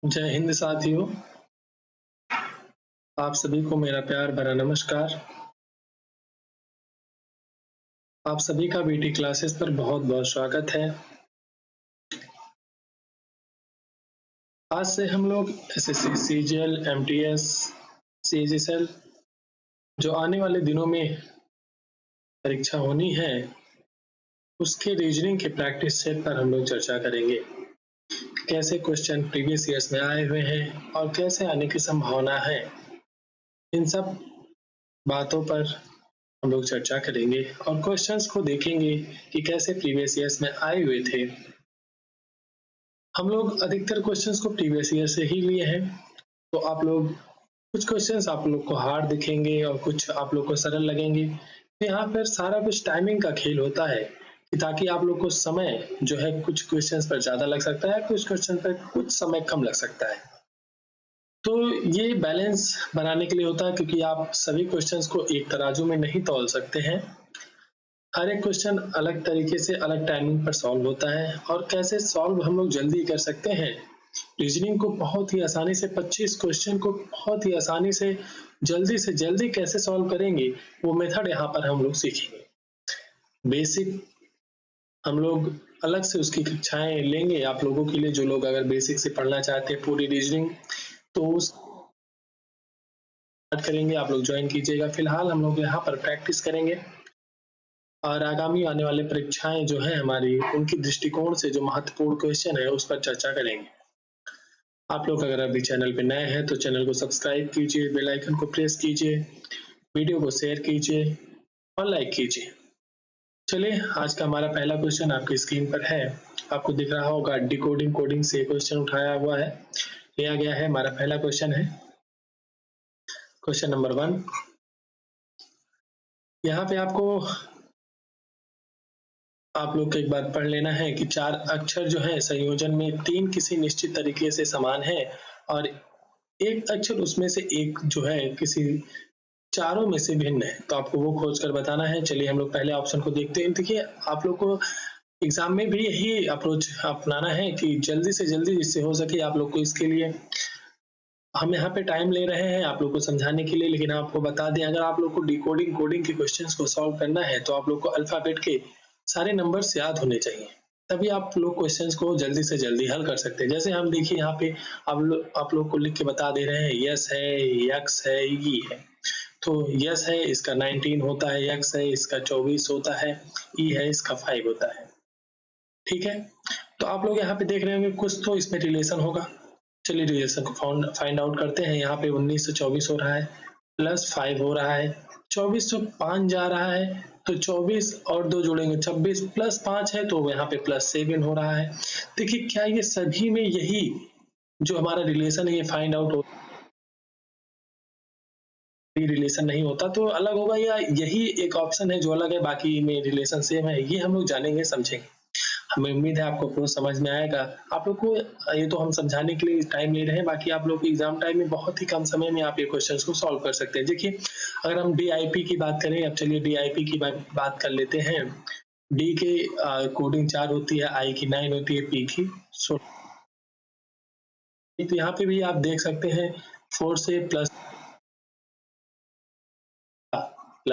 जय हिंद साथियों, आप सभी को मेरा प्यार भरा नमस्कार। आप सभी का बीटी क्लासेस पर बहुत-बहुत स्वागत है। आज से हम लोग एसएससी, सीजीएल, एमटीएस, सीजीएल जो आने वाले दिनों में परीक्षा होनी है, उसके रीजनिंग के प्रैक्टिस सेट पर हम लोग चर्चा करेंगे। कैसे क्वेश्चन प्रीवियस ईयर्स में आए हुए हैं और कैसे आने की संभावना है, इन सब बातों पर हम लोग चर्चा करेंगे और क्वेश्चंस को देखेंगे कि कैसे प्रीवियस ईयर्स में आए हुए थे। हम लोग अधिकतर क्वेश्चंस को प्रीवियस ईयर से ही लिए हैं, तो आप लोग कुछ क्वेश्चंस आप लोग को हार्ड दिखेंगे और कुछ आप लोग को सरल लगेंगे। तो यहाँ पर सारा कुछ टाइमिंग का खेल होता है कि ताकि आप लोग को समय जो है कुछ क्वेश्चंस पर ज्यादा लग सकता है, कुछ क्वेश्चन पर कुछ समय कम लग सकता है। तो ये बैलेंस बनाने के लिए होता है, क्योंकि आप सभी क्वेश्चंस को एक तराजू में नहीं तौल सकते हैं। हर एक क्वेश्चन अलग तरीके से अलग टाइमिंग पर सॉल्व होता है और कैसे सॉल्व हम लोग जल्दी कर सकते हैं। रीजनिंग को बहुत ही आसानी से 25 क्वेश्चन को बहुत ही आसानी से जल्दी कैसे सॉल्व करेंगे, वो मेथड यहाँ पर हम लोग सीखेंगे। बेसिक हम लोग अलग से उसकी कक्षाएं लेंगे आप लोगों के लिए, जो लोग अगर बेसिक से पढ़ना चाहते हैं पूरी रीजनिंग, तो उस करेंगे, आप लोग ज्वाइन कीजिएगा। फिलहाल हम लोग यहाँ पर प्रैक्टिस करेंगे और आगामी आने वाले परीक्षाएं जो है हमारी, उनकी दृष्टिकोण से जो महत्वपूर्ण क्वेश्चन है उस पर चर्चा करेंगे। आप लोग अगर अभी चैनल पे नए हैं तो चैनल को सब्सक्राइब कीजिए, बेल आइकन को प्रेस कीजिए, वीडियो को शेयर कीजिए और लाइक कीजिए। चलिए, आज का हमारा पहला क्वेश्चन आपकी स्क्रीन पर है, आपको दिख रहा होगा। डिकोडिंग कोडिंग से क्वेश्चन उठाया हुआ है, लिया गया है। हमारा पहला क्वेश्चन है क्वेश्चन नंबर 1। यहाँ पे आपको आप लोग को एक बार पढ़ लेना है कि 4 अक्षर जो है संयोजन में 3 किसी निश्चित तरीके से समान है और एक अक्षर उसमें से एक जो है किसी चारों में से भिन्न है, तो आपको वो खोज कर बताना है। चलिए हम लोग पहले ऑप्शन को देखते हैं। देखिए, आप लोग को एग्जाम में भी यही अप्रोच अपनाना है कि जल्दी से जल्दी जिससे हो सके आप लोग को, इसके लिए हम यहाँ पे टाइम ले रहे हैं आप लोग को समझाने के लिए। लेकिन आपको बता दें, अगर आप लोग को डिकोडिंग कोडिंग के क्वेश्चंस को सॉल्व करना है तो आप लोग को अल्फाबेट के सारे नंबर्स याद होने चाहिए, तभी आप लोग क्वेश्चंस को जल्दी से जल्दी हल कर सकते हैं। जैसे हम देखिए यहाँ पे आप लोग को लिख के बता दे रहे हैं, यस है, यक्स है, ई है। तो यस है इसका 19 होता है, यक्स है इसका 24 होता है, ई है इसका 5 होता है। ठीक है, तो आप लोग यहाँ पे देख रहे होंगे कुछ तो इसमें रिलेशन होगा। चलिए रिलेशन को फाइंड आउट करते हैं। यहाँ पे 19 से 24 हो रहा है, प्लस 5 हो रहा है, 24 से 5 जा रहा है, तो 24 और 2 जोड़ेंगे 26, प्लस 5 है तो यहाँ पे प्लस 7 हो रहा है। देखिए, क्या ये सभी में यही जो हमारा रिलेशन है ये फाइंड आउट हो, रिलेशन नहीं होता तो अलग होगा, या यही एक ऑप्शन है जो अलग है, बाकी में रिलेशन सेम है? ये हम लोग जानेंगे, समझेंगे। हमें उम्मीद है आपको पूरा समझ में आएगा। आप लोग को ये तो हम समझाने के लिए टाइम ले रहे हैं, बाकी आप लोग एग्जाम टाइम में बहुत ही कम समय में आप ये क्वेश्चंस को सॉल्व कर सकते हैं। देखिए, अगर हम डीआईपी की बात करें, अब चलिए डीआईपी की बात कर लेते हैं। डी के कोडिंग 4 होती है, आई की 9 होती है, पी की 16। तो यहाँ पे भी आप देख सकते हैं 4 से प्लस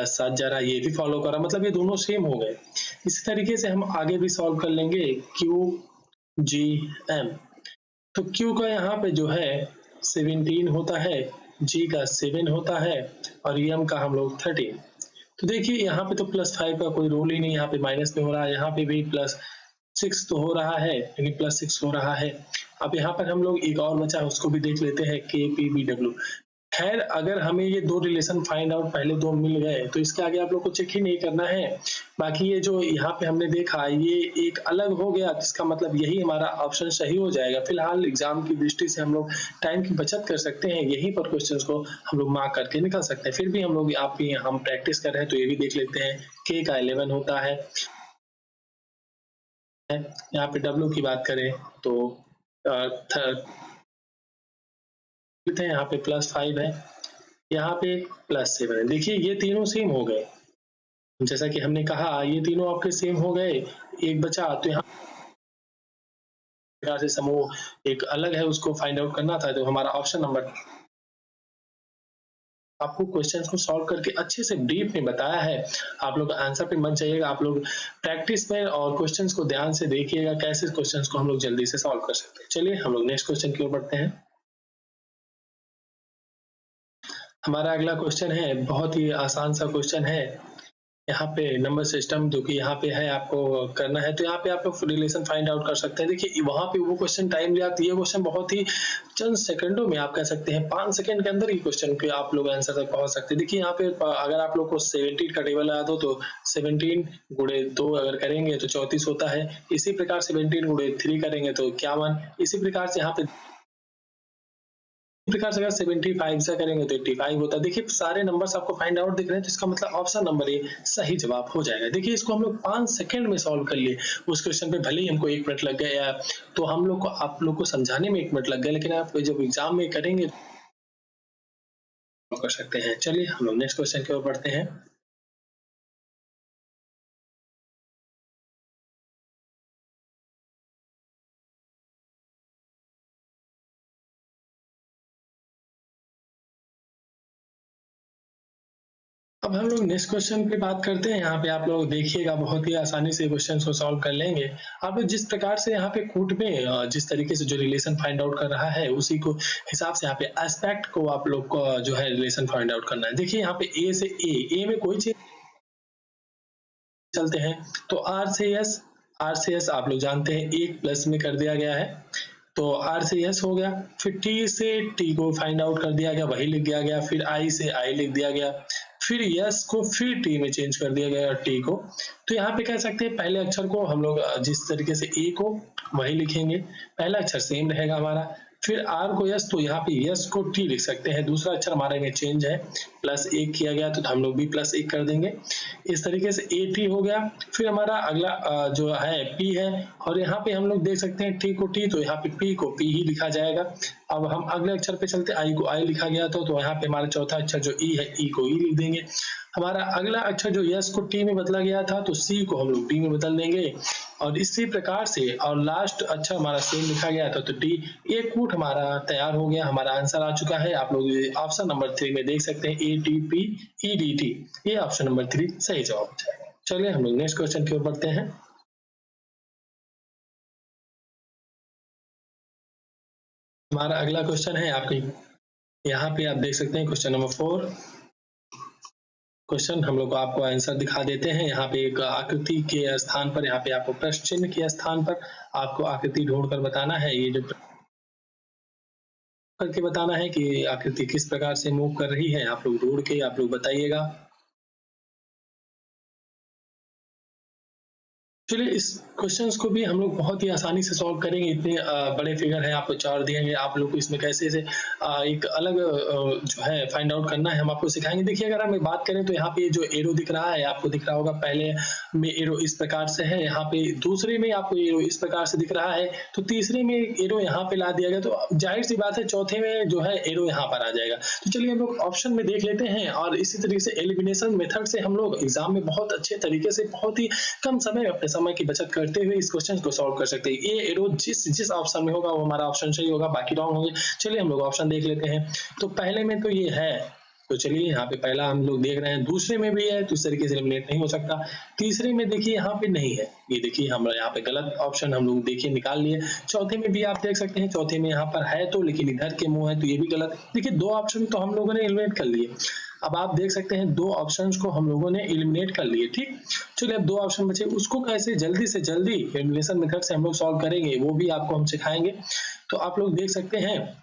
7 जा रहा है, ये भी फॉलो करा, मतलब ये दोनों सेम हो गए। इसी तरीके से हम आगे भी सॉल्व कर लेंगे। क्यू जी एम, तो क्यू का यहाँ पे जो है 17 होता है, जी का 7 होता है और एम का हम लोग 13। तो देखिए यहाँ पे तो प्लस 5 का कोई रोल ही नहीं, यहाँ पे माइनस में हो रहा है, यहाँ पे भी प्लस 6 तो हो रहा है, यानी प्लस 6 हो रहा है। अब यहाँ पर हम लोग एक और बचा है, उसको भी देख लेते हैं, के पी बी डब्ल्यू। खैर, अगर हमें ये 2 रिलेशन फाइंड आउट पहले 2 मिल गए तो इसके आगे आप लोग को चेक ही नहीं करना है। बाकी ये जो यहाँ पे हमने देखा ये एक अलग हो गया, इसका मतलब यही हमारा ऑप्शन सही हो जाएगा। फिलहाल एग्जाम की दृष्टि से हम लोग टाइम की बचत कर सकते हैं, यहीं पर क्वेश्चंस को हम लोग मार्क करके निकल सकते हैं। फिर भी हम लोग आप भी हम प्रैक्टिस कर रहे हैं तो ये भी देख लेते हैं। के का 11 होता है। यहाँ पे डब्ल्यू की बात करें तो यहाँ पे प्लस 5 है, यहाँ पे प्लस 7 है। देखिए ये तीनों सेम हो गए, जैसा कि हमने कहा ये तीनों आपके सेम हो गए। एक बचा तो यहाँ प्रकार से समूह एक अलग है उसको फाइंड आउट करना था, तो हमारा ऑप्शन नंबर आपको क्वेश्चंस को सॉल्व करके अच्छे से डीप में बताया है। आप लोग आंसर पे मत जाइएगा, आप लोग प्रैक्टिस में और क्वेश्चंस को ध्यान से देखिएगा कैसे क्वेश्चंस को हम लोग जल्दी से सॉल्व कर सकते हैं। चलिए हम लोग नेक्स्ट क्वेश्चन की ओर बढ़ते हैं। हमारा अगला क्वेश्चन है, बहुत ही आसान सा क्वेश्चन है। यहाँ पे नंबर सिस्टम जो कि यहाँ पे है आपको करना है, तो यहाँ पे आप लोग रिलेशन फाइंड आउट कर सकते हैं। देखिए वहां पे वो क्वेश्चन टाइम लिया, तो ये क्वेश्चन बहुत ही चंद सेकंडों में आप कह सकते हैं 5 सेकंड के अंदर ही क्वेश्चन के आप लोग आंसर तक पहुंच सकते हैं। देखिए यहाँ पे अगर आप लोग को 17 का टेबल याद हो तो 17 गुणे 2 अगर करेंगे तो 34 होता है। इसी प्रकार 17 गुणे 3 करेंगे तो 51। इसी प्रकार से यहाँ पे प्रकार से अगर 75 से करेंगे तो 85 होता है। देखिए सारे नंबर्स आपको फाइंड आउट दिख रहे हैं, तो इसका मतलब ऑप्शन नंबर ए सही जवाब हो जाएगा। देखिए इसको हम लोग 5 सेकंड में सॉल्व कर लिए। उस क्वेश्चन पे भले ही हमको 1 मिनट लग गया, तो हम लोग को आप लोग को समझाने में 1 मिनट लग गया, लेकिन आप जब एग्जाम में करेंगे तो कर सकते हैं। चलिए हम लोग नेक्स्ट क्वेश्चन की ओर बढ़ते हैं। अब हम लोग नेक्स्ट क्वेश्चन पे बात करते हैं। यहाँ पे आप लोग देखिएगा बहुत ही आसानी से क्वेश्चन को सॉल्व कर लेंगे। आप लोग जिस प्रकार से यहाँ पे कूट में जिस तरीके से जो रिलेशन फाइंड आउट कर रहा है उसी को हिसाब से यहाँ पे एस्पेक्ट को आप लोग को जो है रिलेशन फाइंड आउट करना है। देखिए यहाँ पे ए से ए में कोई चीज चलते हैं तो आर से एस आप लोग जानते हैं 1 प्लस में कर दिया गया है, तो आर से एस हो गया। फिर टी से टी को फाइंड आउट कर दिया गया, वही लिख दिया गया। फिर आई से आई लिख दिया गया, फिर यस को फिर टी में चेंज कर दिया गया और टी को। तो यहाँ पे कह सकते हैं पहले अक्षर को हम लोग जिस तरीके से ए को वही लिखेंगे, पहला अक्षर सेम रहेगा हमारा। फिर आर को यस, तो यहाँ पे यस को टी लिख सकते हैं। दूसरा अक्षर हमारे में चेंज है, +1 किया गया तो हम लोग भी +1 कर देंगे। इस तरीके से ए टी हो गया। फिर हमारा अगला जो है पी है, और यहाँ पे हम लोग देख सकते हैं टी को टी, तो यहाँ पे पी को पी ही लिखा जाएगा। अब हम अगले अक्षर पे चलते, आई को आई लिखा गया तो यहाँ पे हमारा चौथा अक्षर जो ई है ई को ई लिख देंगे। हमारा अगला अक्षर जो यस को टी में बदला गया था तो सी को हम लोग टी में बदल देंगे, और इसी प्रकार से और लास्ट अक्षर हमारा सेम लिखा गया था तो टी। एक कूट हमारा तैयार हो गया, हमारा आंसर आ चुका है। आप लोग ऑप्शन नंबर 3 में देख सकते हैं ATP EDT, ये ऑप्शन नंबर 3 सही जवाब हो जाएगा। चलिए हम लोग नेक्स्ट क्वेश्चन की ओर बढ़ते हैं। हमारा अगला क्वेश्चन है आपके यहाँ पे आप देख सकते हैं क्वेश्चन नंबर 4। क्वेश्चन हम लोग आपको आंसर दिखा देते हैं। यहाँ पे एक आकृति के स्थान पर, यहाँ पे आपको प्रश्न चिन्ह के स्थान पर आपको आकृति ढूंढकर बताना है। ये जो करके बताना है कि आकृति किस प्रकार से मूव कर रही है, आप लोग ढूंढ के आप लोग बताइएगा। चलिए इस क्वेश्चंस को भी हम लोग बहुत ही आसानी से सॉल्व करेंगे। इतने बड़े फिगर हैं, आपको 4 दिएंगे, आप लोग को इसमें कैसे से एक अलग जो है फाइंड आउट करना है हम आपको सिखाएंगे। देखिए अगर हम बात करें तो यहाँ पे जो एरो दिख रहा है आपको दिख रहा होगा, पहले में एरो इस प्रकार से है, यहाँ पे दूसरे में आपको एरो इस प्रकार से दिख रहा है, तो तीसरे में एरो यहाँ पे ला दिया गया, तो जाहिर सी बात है चौथे में जो है एरो यहाँ पर आ जाएगा। तो चलिए हम लोग ऑप्शन में देख लेते हैं, और इसी तरीके से एलिमिनेशन मेथड से हम लोग एग्जाम में बहुत अच्छे तरीके से बहुत ही कम समय में अपने समय की बचत करते हुए इस क्वेश्चन को सॉल्व कर सकते हैं। ये एरो जिस ऑप्शन में होगा वो हमारा ऑप्शन सही होगा, बाकी रॉन्ग होंगे। चलिए हम लोग ऑप्शन देख लेते हैं। तो पहले में तो ये है, तो चलिए यहाँ पे पहला हम लोग देख रहे हैं, दूसरे में भी है तो इस तरीके से एलिमिनेट नहीं हो सकता। तीसरे में देखिए यहाँ पे नहीं है, ये देखिए हम यहाँ पे गलत ऑप्शन हम लोग देखिए निकाल लिए। चौथे में भी आप देख सकते हैं, चौथे में यहाँ पर है तो, लेकिन इधर के मुंह है तो ये भी गलत। देखिए 2 ऑप्शन तो हम लोगों ने एलिमिनेट कर लिए। अब आप देख सकते हैं 2 ऑप्शंस को हम लोगों ने एलिमिनेट कर लिए, ठीक। चलिए अब 2 ऑप्शन बचे, उसको कैसे जल्दी से जल्दी एलिमिनेशन मेथड से हम लोग सॉल्व करेंगे वो भी आपको हम सिखाएंगे। तो आप लोग देख सकते हैं,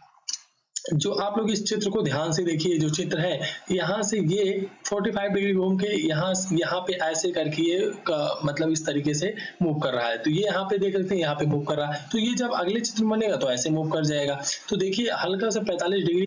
जो आप लोग इस चित्र को ध्यान से देखिए, जो चित्र है यहाँ से ये 45 डिग्री घूम के यहाँ पे ऐसे करके ये मतलब इस तरीके से मूव कर रहा है, तो ये यहाँ पे देख सकते हैं यहाँ पे मूव कर रहा है, तो ये जब अगले चित्र में बनेगा तो ऐसे मूव कर जाएगा। तो देखिए हल्का सा 45 डिग्री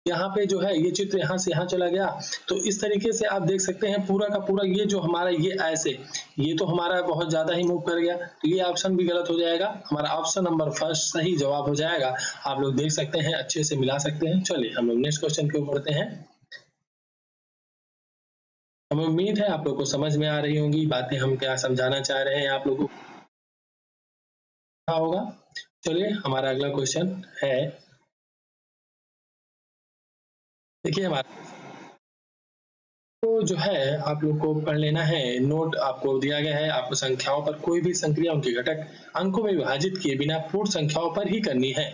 यहाँ पे जो है ये चित्र यहाँ से यहाँ चला गया, तो इस तरीके से आप देख सकते हैं पूरा का पूरा ये जो हमारा ये ऐसे, ये तो हमारा बहुत ज्यादा ही मूव कर गया, तो ये ऑप्शन भी गलत हो जाएगा। हमारा ऑप्शन नंबर फर्स्ट सही जवाब हो जाएगा। आप लोग देख सकते हैं, अच्छे से मिला सकते हैं। चलिए हम लोग नेक्स्ट क्वेश्चन की ओर बढ़ते हैं। हमें उम्मीद है आप लोग को समझ में आ रही होंगी बातें, हम क्या समझाना चाह रहे हैं आप लोगों को। हाँ होगा। चलिए हमारा अगला क्वेश्चन है, देखिए हमारा तो जो है आप लोग को पढ़ लेना है, नोट आपको दिया गया है। आपको संख्याओं पर कोई भी संक्रिया उनके घटक अंकों में विभाजित किए बिना पूर्ण संख्याओं पर ही करनी है।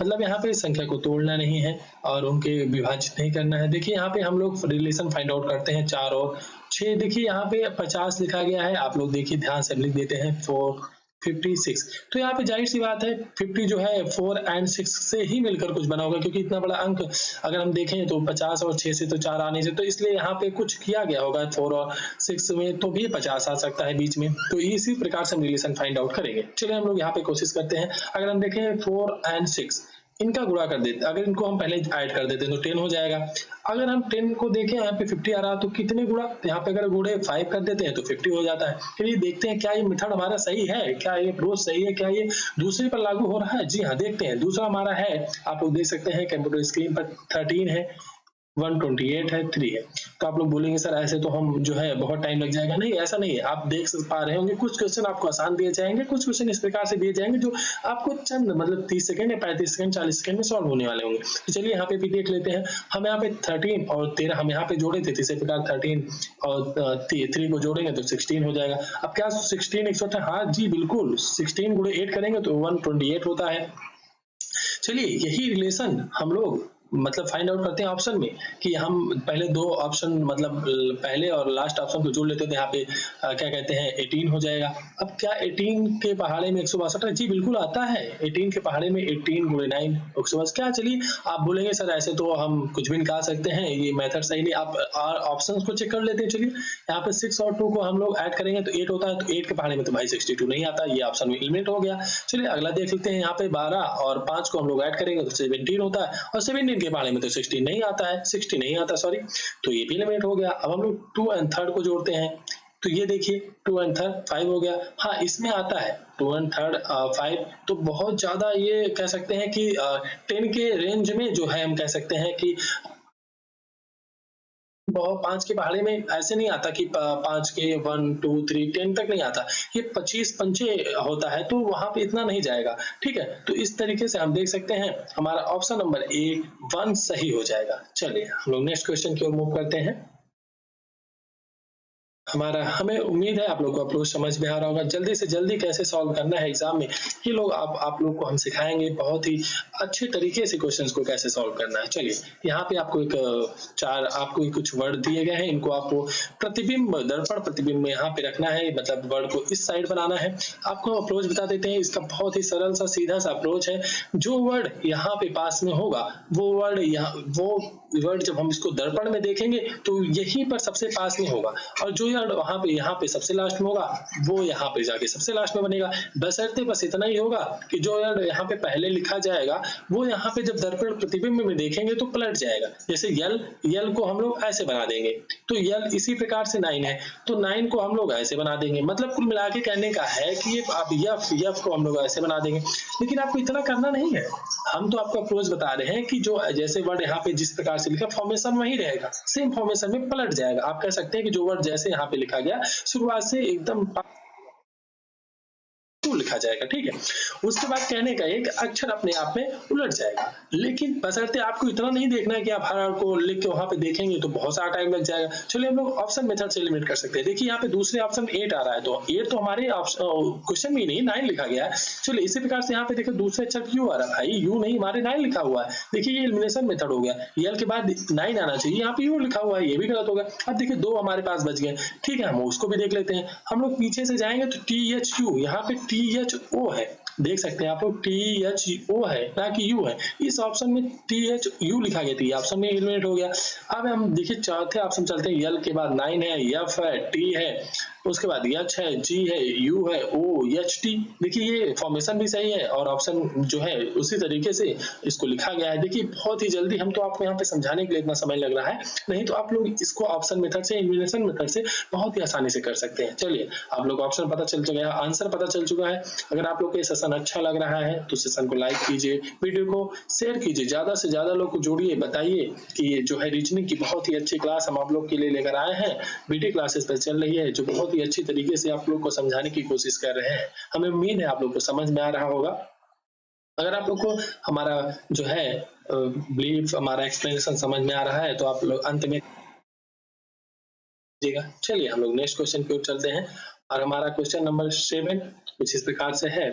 मतलब यहाँ पे संख्या को तोड़ना नहीं है और उनके विभाजित नहीं करना है। देखिए यहाँ पे हम लोग रिलेशन फाइंड आउट करते हैं 4 और 6। देखिए यहाँ पे 50 लिखा गया है, आप लोग देखिए ध्यान से लिख देते हैं 4 56। तो यहाँ पे जाहिर सी बात है 50 जो है 4 एंड 6 से ही मिलकर कुछ बना होगा, क्योंकि इतना बड़ा अंक अगर हम देखें तो 50 और 6 से तो 4 आने से, तो इसलिए यहाँ पे कुछ किया गया होगा 4 और 6 में, तो भी 50 आ सकता है बीच में। तो इसी प्रकार से हम रिलेशन फाइंड आउट करेंगे। चलिए हम लोग यहाँ पे कोशिश करते हैं। अगर हम देखें 4 एंड 6 इनका गुणा कर देते, अगर इनको हम पहले ऐड कर देते हैं तो 10 हो जाएगा। अगर हम 10 को देखें यहाँ पे 50 आ रहा तो कितने गुणा, तो यहाँ पे अगर गुणे 5 कर देते हैं तो 50 हो जाता है। चलिए देखते हैं क्या ये मेथड हमारा सही है, क्या ये अप्रोच सही है, क्या ये दूसरे पर लागू हो रहा है। जी हाँ, देखते हैं। दूसरा हमारा है, आप लोग देख सकते हैं कंप्यूटर स्क्रीन पर 13 है, 128 है, 3 है। तो आप लोग बोलेंगे सर ऐसे तो हम जो है बहुत टाइम लग जाएगा। नहीं, ऐसा नहीं है। आप देख पा रहे होंगे कुछ क्वेश्चन आपको आसान दिए जाएंगे, कुछ क्वेश्चन इस प्रकार से दिए जाएंगे जो आपको चंद मतलब 30 सेकंड या 35 सेकंड 40 सेकंड में सॉल्व होने वाले होंगे। तो चलिए यहाँ पे भी देख लेते हैं। हम यहाँ पे 13 और 13 हम यहाँ पे जोड़े थे, इसी प्रकार 13 और 3 को जोड़ेंगे तो 16 हो जाएगा। अब क्या 16 108? हाँ जी बिल्कुल, 16 गुणे 8 करेंगे तो 128 होता है। चलिए यही रिलेशन हम लोग मतलब फाइंड आउट करते हैं ऑप्शन में, कि हम पहले दो ऑप्शन मतलब पहले और लास्ट ऑप्शन को जोड़ लेते थे। यहाँ पे क्या कहते हैं 18 हो जाएगा। अब क्या 18 के पहाड़े में 162? जी बिल्कुल आता है। 18 के पहाड़े में 18 गुणे 9 162 क्या? चलिए आप बोलेंगे सर ऐसे तो हम कुछ भी निकाल सकते हैं, ये मेथड सही नहीं। आप ऑप्शन को चेक कर लेते हैं। चलिए यहाँ पे 6 और 2 को हम लोग ऐड करेंगे तो 8 होता है, तो 8 के पहाड़े में तो भाई 62 नहीं आता, ये ऑप्शन में एलिमिनेट हो गया। चलिए अगला देख लेते हैं। यहाँ पे 12 और 5 को हम लोग ऐड करेंगे तो 17 होता है, और 17 के पहाड़े में तो 16 नहीं आता है, 60 नहीं आता सॉरी, तो ये भी एलिमिनेट हो गया। अब हम लोग 2 एंड 3 को जोड़ते हैं तो ये देखिए 2 एंड 3 5 हो गया। हाँ इसमें आता है 2 एंड 3 5, तो बहुत ज्यादा ये कह सकते हैं कि 10 के रेंज में जो है हम कह सकते हैं कि 5 के पहाड़े में ऐसे नहीं आता कि 5 के 1 2 3 10 तक नहीं आता, ये 25 पंचे होता है, तो वहां पे इतना नहीं जाएगा। ठीक है, तो इस तरीके से हम देख सकते हैं हमारा ऑप्शन नंबर ए 1 सही हो जाएगा। चलिए हम लोग नेक्स्ट क्वेश्चन की ओर मूव करते हैं। हमें उम्मीद है आप लोग को अप्रोच समझ में आ रहा होगा। जल्दी से जल्दी कैसे सॉल्व करना है एग्जाम में, ये लोग आप लोग को हम सिखाएंगे बहुत ही अच्छे तरीके से क्वेश्चंस को कैसे सॉल्व करना है। चलिए यहाँ पे आपको आपको कुछ वर्ड दिए गए हैं, इनको आपको प्रतिबिंब दर्पण प्रतिबिंब में यहाँ पे रखना है, मतलब वर्ड को इस साइड बनाना है। आपको अप्रोच बता देते हैं, इसका बहुत ही सरल सा सीधा सा अप्रोच है। जो वर्ड यहाँ पे पास में होगा वो वर्ड जब हम इसको दर्पण में देखेंगे तो यहीं पर सबसे पास में होगा, और जो वहां पे यहाँ पे सबसे लास्ट में होगा वो यहाँ पे जाके सबसे लास्ट में बनेगा। बशर्ते बस इतना ही होगा कि जो यहाँ पे पहले लिखा जाएगा वो यहाँ पे जब दर्पण प्रतिबिंब में देखेंगे तो पलट जाएगा। जैसे यल को हम लोग ऐसे बना देंगे, तो यल इसी प्रकार से 9 है तो 9 को हम लोग ऐसे बना देंगे। मतलब कुल मिला के कहने का है कि ये आप यफ को हम लोग ऐसे बना देंगे। लेकिन आपको इतना करना नहीं है, हम तो आपको अप्रोच बता रहे हैं कि जो जैसे वर्ड यहाँ पे जिस प्रकार से लिखा फॉर्मेशन वही रहेगा, सेम फॉर्मेशन में पलट जाएगा। आप कह सकते हैं कि जो वर्ड जैसे यहाँ पे लिखा गया शुरुआत से एकदम लिखा जाएगा। ठीक है, उसके बाद कहने का एक अक्षर अपने आप में उलट जाएगा। लेकिन बशर्ते आपको इतना नहीं देखना है कि आप हर को लिख के वहां पे देखेंगे तो बहुत सारा टाइम लग जाएगा। चलिए हम लोग ऑप्शन मेथड से एलिमिनेट कर सकते हैं। देखिए यहाँ पे दूसरे ऑप्शन 8 आ रहा है, तो 8 तो हमारे क्वेश्चन में नहीं 9 लिखा गया है। चलिए इसी प्रकार से यहाँ पे देखिए दूसरे अक्षर यू आ रहा है, भाई यू नहीं हमारे 9 लिखा हुआ है। देखिए ये एलिमिनेशन मेथड हो गया, यल के बाद 9 आना चाहिए, यहाँ पे यू लिखा हुआ है, ये भी गलत हो गया। अब देखिए 2 हमारे पास बच गए। ठीक है, हम उसको भी देख लेते हैं। हम लोग पीछे से जाएंगे तो THU, यहाँ पे THO है, देख सकते हैं आप लोग THO है ना कि U है। इस ऑप्शन में THU लिखा गया था, ऑप्शन में एलिमिनेट हो गया। अब हम देखिए चौथे ऑप्शन चलते हैं। यल के बाद 9 है, F है, T है, उसके बाद H है, G है, U है, O HT। देखिए ये फॉर्मेशन भी सही है और ऑप्शन जो है उसी तरीके से इसको लिखा गया है। देखिए बहुत ही जल्दी, हम तो आपको यहाँ पे समझाने के लिए इतना समय लग रहा है, नहीं तो आप लोग इसको ऑप्शन मेथड से एलिमिनेशन मेथड से बहुत ही आसानी से कर सकते हैं। चलिए आप लोग ऑप्शन पता चल चुका है, आंसर पता चल चुका है। अगर आप लोग को ये सेशन अच्छा लग रहा है तो सेशन को लाइक कीजिए, वीडियो को शेयर कीजिए, ज्यादा से ज्यादा लोग को जोड़िए, बताइए कि ये जो है रीजनिंग की बहुत ही अच्छी क्लास हम आप लोग के लिए लेकर आए हैं। BT क्लासेस पर चल रही है जो बहुत ही अच्छी तरीके से आप लोग को समझाने की कोशिश कर रहे हैं। हमें उम्मीद है आप लोग को समझ में आ रहा होगा। अगर आप लोग को हमारा जो है ब्रीफ हमारा एक्सप्लेनेशन समझ में आ रहा है तो आप लोग अंत में चलिए हम लोग नेक्स्ट क्वेश्चन की ओर चलते हैं और हमारा क्वेश्चन नंबर 7 कुछ इस प्रकार से है।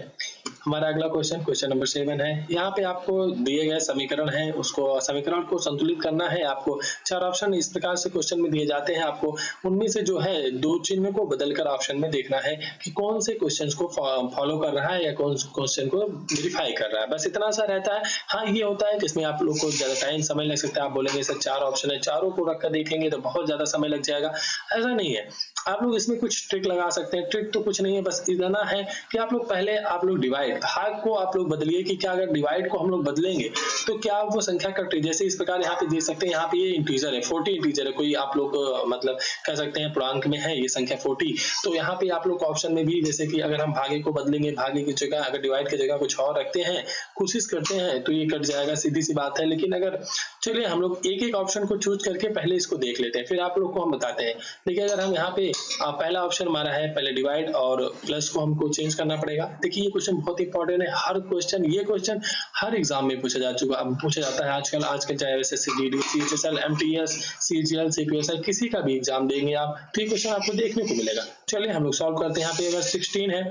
हमारा अगला क्वेश्चन नंबर 7 है। यहाँ पे आपको दिए गए समीकरण है, उसको समीकरण को संतुलित करना है। आपको 4 ऑप्शन इस प्रकार से क्वेश्चन में दिए जाते हैं। आपको उनमें से जो है 2 चिन्ह को बदलकर ऑप्शन में देखना है कि कौन से क्वेश्चन को फॉलो कर रहा है या कौन क्वेश्चन को वेरीफाई कर रहा है। बस इतना सा रहता है। हाँ, ये होता है कि इसमें आप लोग को ज्यादा टाइम समय लग सकता है। आप बोलेंगे सर 4 ऑप्शन है, चारों को रखकर देखेंगे तो बहुत ज्यादा समय लग जाएगा। ऐसा नहीं है, आप लोग इसमें कुछ ट्रिक लगा सकते हैं। ट्रिक तो कुछ नहीं है, बस इतना है कि आप लोग पहले डिवाइड भाग को आप लोग बदलिए कि क्या अगर डिवाइड को हम लोग बदलेंगे तो क्या वो संख्या कट, जैसे इस प्रकार यहाँ पे देख सकते हैं। यहाँ पे ये इंटीजर है, 40 इंटीजर है, कोई आप लोग मतलब कह सकते हैं पूर्णांक में है ये संख्या 40। तो यहाँ पे आप लोग ऑप्शन में भी जैसे कि अगर हम भागे को बदलेंगे, भागे की जगह अगर डिवाइड की जगह कुछ और रखते हैं, कोशिश करते हैं तो ये कट जाएगा, सीधी सी बात है। लेकिन अगर चलिए हम लोग एक एक ऑप्शन को चूज करके पहले इसको देख लेते हैं, फिर आप लोग को हम बताते हैं। देखिए अगर हम यहाँ पे पहला ऑप्शन हमारा है पहले डिवाइड और प्लस को हमको चेंज करना पड़ेगा। देखिए ये क्वेश्चन बहुत इंपॉर्टेंट है। ये क्वेश्चन हर एग्जाम में पूछा जाता है आजकल चाहे SSC, GD, CHSL, MTS, CGL, CPSL किसी का भी एग्जाम देंगे आप तो ये क्वेश्चन आपको देखने को मिलेगा। चलिए हम लोग सॉल्व करते हैं। यहाँ पे अगर 16 है,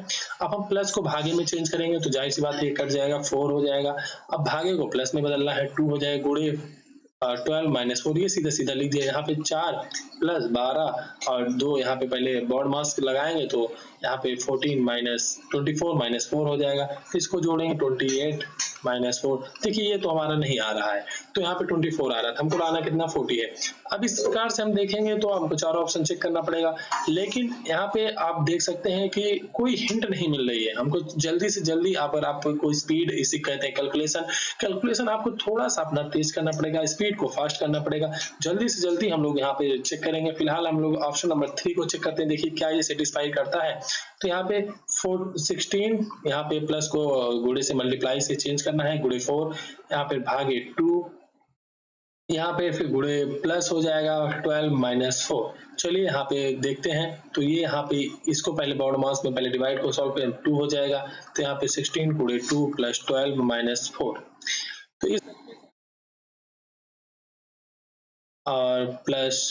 अब हम प्लस को भागे में चेंज करेंगे तो जाहिर सी बात है कट जाएगा, 4 हो जाएगा। अब भागे को प्लस में बदलना है, 2 हो जाएगा, गुणे 12 माइनस 4, ये सीधा लिख दिया। यहाँ पे 4 प्लस 12 और 2 यहाँ पे पहले बॉड मास्क लगाएंगे तो यहाँ पे 14 माइनस 24 माइनस 4 हो जाएगा। इसको जोड़ेंगे 28 माइनस 4। देखिए ये तो हमारा नहीं आ रहा है, तो यहाँ पे 24 आ रहा था, हमको लाना कितना 40 है। अब इस प्रकार से हम देखेंगे तो हमको चारों ऑप्शन चेक करना पड़ेगा। लेकिन यहाँ पे आप देख सकते हैं कि कोई हिंट नहीं मिल रही है हमको। जल्दी से जल्दी अगर आप कोई स्पीड, इसे कहते हैं कैलकुलेशन आपको थोड़ा सा अपना तेज करना पड़ेगा, स्पीड को फास्ट करना पड़ेगा। जल्दी से जल्दी हम लोग यहाँ पे चेक करेंगे। फिलहाल हम लोग ऑप्शन नंबर 3 को चेक करते हैं, देखिए क्या ये सेटिस्फाई करता है। तो यहाँ पे 16 यहाँ पे प्लस को गुणे से मल्टीप्लाई से चेंज करना है, गुणे 4 यहाँ पे भागे 2 यहाँ पे फिर गुणे प्लस हो जाएगा 12 माइनस 4। चलिए यहाँ पे देखते हैं तो ये यहाँ पे इसको पहले बॉड मास में पहले डिवाइड को सॉल्व करें 2 हो जाएगा। तो यहाँ पे 16 गुणे 2 प्लस 12 माइनस 4 तो इस और प्लस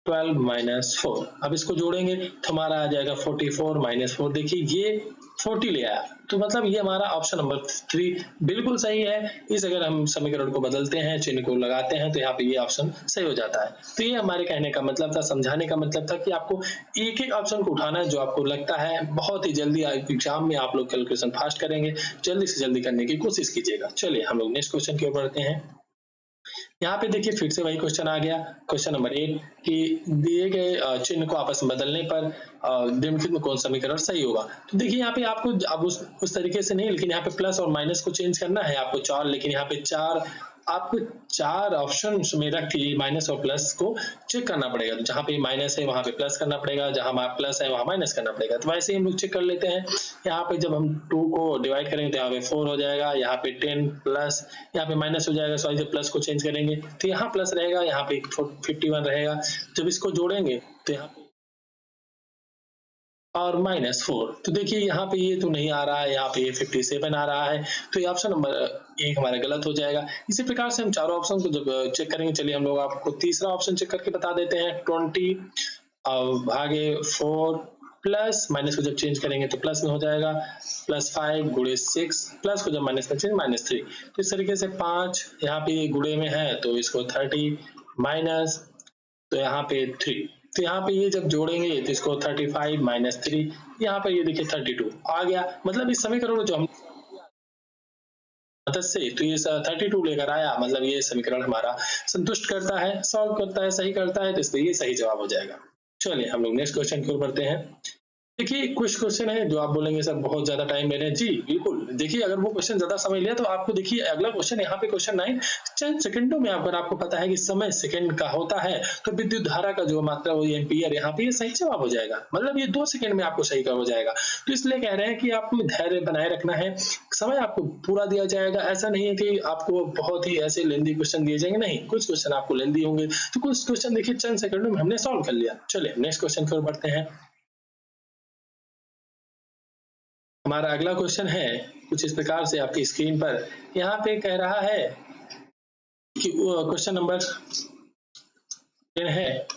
12 माइनस 4। अब इसको जोड़ेंगे तो हमारा आ जाएगा 44 माइनस 4। देखिए ये 40 ले आया, तो मतलब ये हमारा ऑप्शन नंबर 3 बिल्कुल सही है। इस अगर हम समीकरण को बदलते हैं, चिन्ह को लगाते हैं तो यहाँ पे ये ऑप्शन सही हो जाता है। तो ये हमारे कहने का मतलब था, समझाने का मतलब था कि आपको एक एक ऑप्शन को उठाना है जो आपको लगता है बहुत ही जल्दी एग्जाम में आप लोग कैलकुलेशन फास्ट करेंगे, जल्दी से जल्दी करने की कोशिश कीजिएगा। चलिए हम लोग नेक्स्ट क्वेश्चन की ओर बढ़ते हैं। यहाँ पे देखिए फिर से वही क्वेश्चन आ गया, क्वेश्चन नंबर 8 कि दिए गए चिन्ह को आपस में बदलने पर निम्नलिखित में कौन समीकरण सही होगा। तो देखिए यहाँ पे आपको अब उस तरीके से नहीं, लेकिन यहाँ पे प्लस और माइनस को चेंज करना है आपको 4, लेकिन यहाँ पे 4 आपको 4 ऑप्शन में रख के माइनस और प्लस को चेक करना पड़ेगा। तो जहाँ पे माइनस है वहां पे प्लस करना पड़ेगा, जहां प्लस है वहां माइनस करना पड़ेगा। तो वैसे ही हम लोग चेक कर लेते हैं। यहाँ पे जब हम 2 को डिवाइड करेंगे तो यहाँ पे 4 हो जाएगा, यहाँ पे 10 प्लस यहाँ पे माइनस हो जाएगा। सॉरी, जब प्लस को चेंज करेंगे तो यहाँ प्लस रहेगा, यहाँ पे 51 रहेगा। जब इसको जोड़ेंगे तो यहाँ पे और माइनस 4। तो देखिए यहाँ पे ये तो नहीं आ रहा है, यहाँ पे ये 57 आ रहा है। तो ये ऑप्शन नंबर 1 हमारा गलत हो जाएगा। इसी प्रकार से हम चारों ऑप्शन को जब चेक करेंगे, चलिए हम लोग आपको तीसरा ऑप्शन चेक करके बता देते हैं। 20 भागे 4 प्लस माइनस को जब चेंज करेंगे तो प्लस में हो जाएगा, प्लस 5 गुणे 6 प्लस को जब माइनस में चेंज माइनस 3। तो इस तरीके से 5 यहाँ पे गुणे में है तो इसको 30 माइनस तो यहाँ पे 3। तो यहाँ पे ये जब जोड़ेंगे तो इसको 35 माइनस 3, यहाँ पर ये देखिए 32 आ गया। मतलब इस समीकरण जो हम मदद से तो ये 32 लेकर आया, मतलब ये समीकरण हमारा संतुष्ट करता है, सॉल्व करता है, सही करता है, तो इसलिए ये सही जवाब हो जाएगा। चलिए हम लोग नेक्स्ट क्वेश्चन की ओर बढ़ते हैं। देखिए कुछ क्वेश्चन है जो आप बोलेंगे सर बहुत ज्यादा टाइम ले रहे हैं। जी बिल्कुल, देखिए अगर वो क्वेश्चन ज्यादा समय लिया तो आपको देखिए अगला क्वेश्चन यहाँ पे क्वेश्चन 9 चंद सेकंडों में अगर आपको पता है कि समय सेकंड का होता है तो विद्युत धारा का जो मात्रा वो एम्पियर, यहाँ पे ये सही जवाब हो जाएगा। मतलब ये 2 सेकंड में आपको सही का हो जाएगा। तो इसलिए कह रहे हैं कि आपको धैर्य बनाए रखना है, समय आपको पूरा दिया जाएगा। ऐसा नहीं है कि आपको बहुत ही ऐसे लेंदी क्वेश्चन दिए जाएंगे, नहीं, कुछ क्वेश्चन आपको लेंदी होंगे तो कुछ क्वेश्चन देखिए चंद सेकंडों में हमने सॉल्व कर लिया। चलिए नेक्स्ट क्वेश्चन की ओर बढ़ते हैं। हमारा अगला क्वेश्चन है कुछ इस प्रकार से आपकी स्क्रीन पर। यहाँ पे कह रहा है कि क्वेश्चन नंबर 10 है,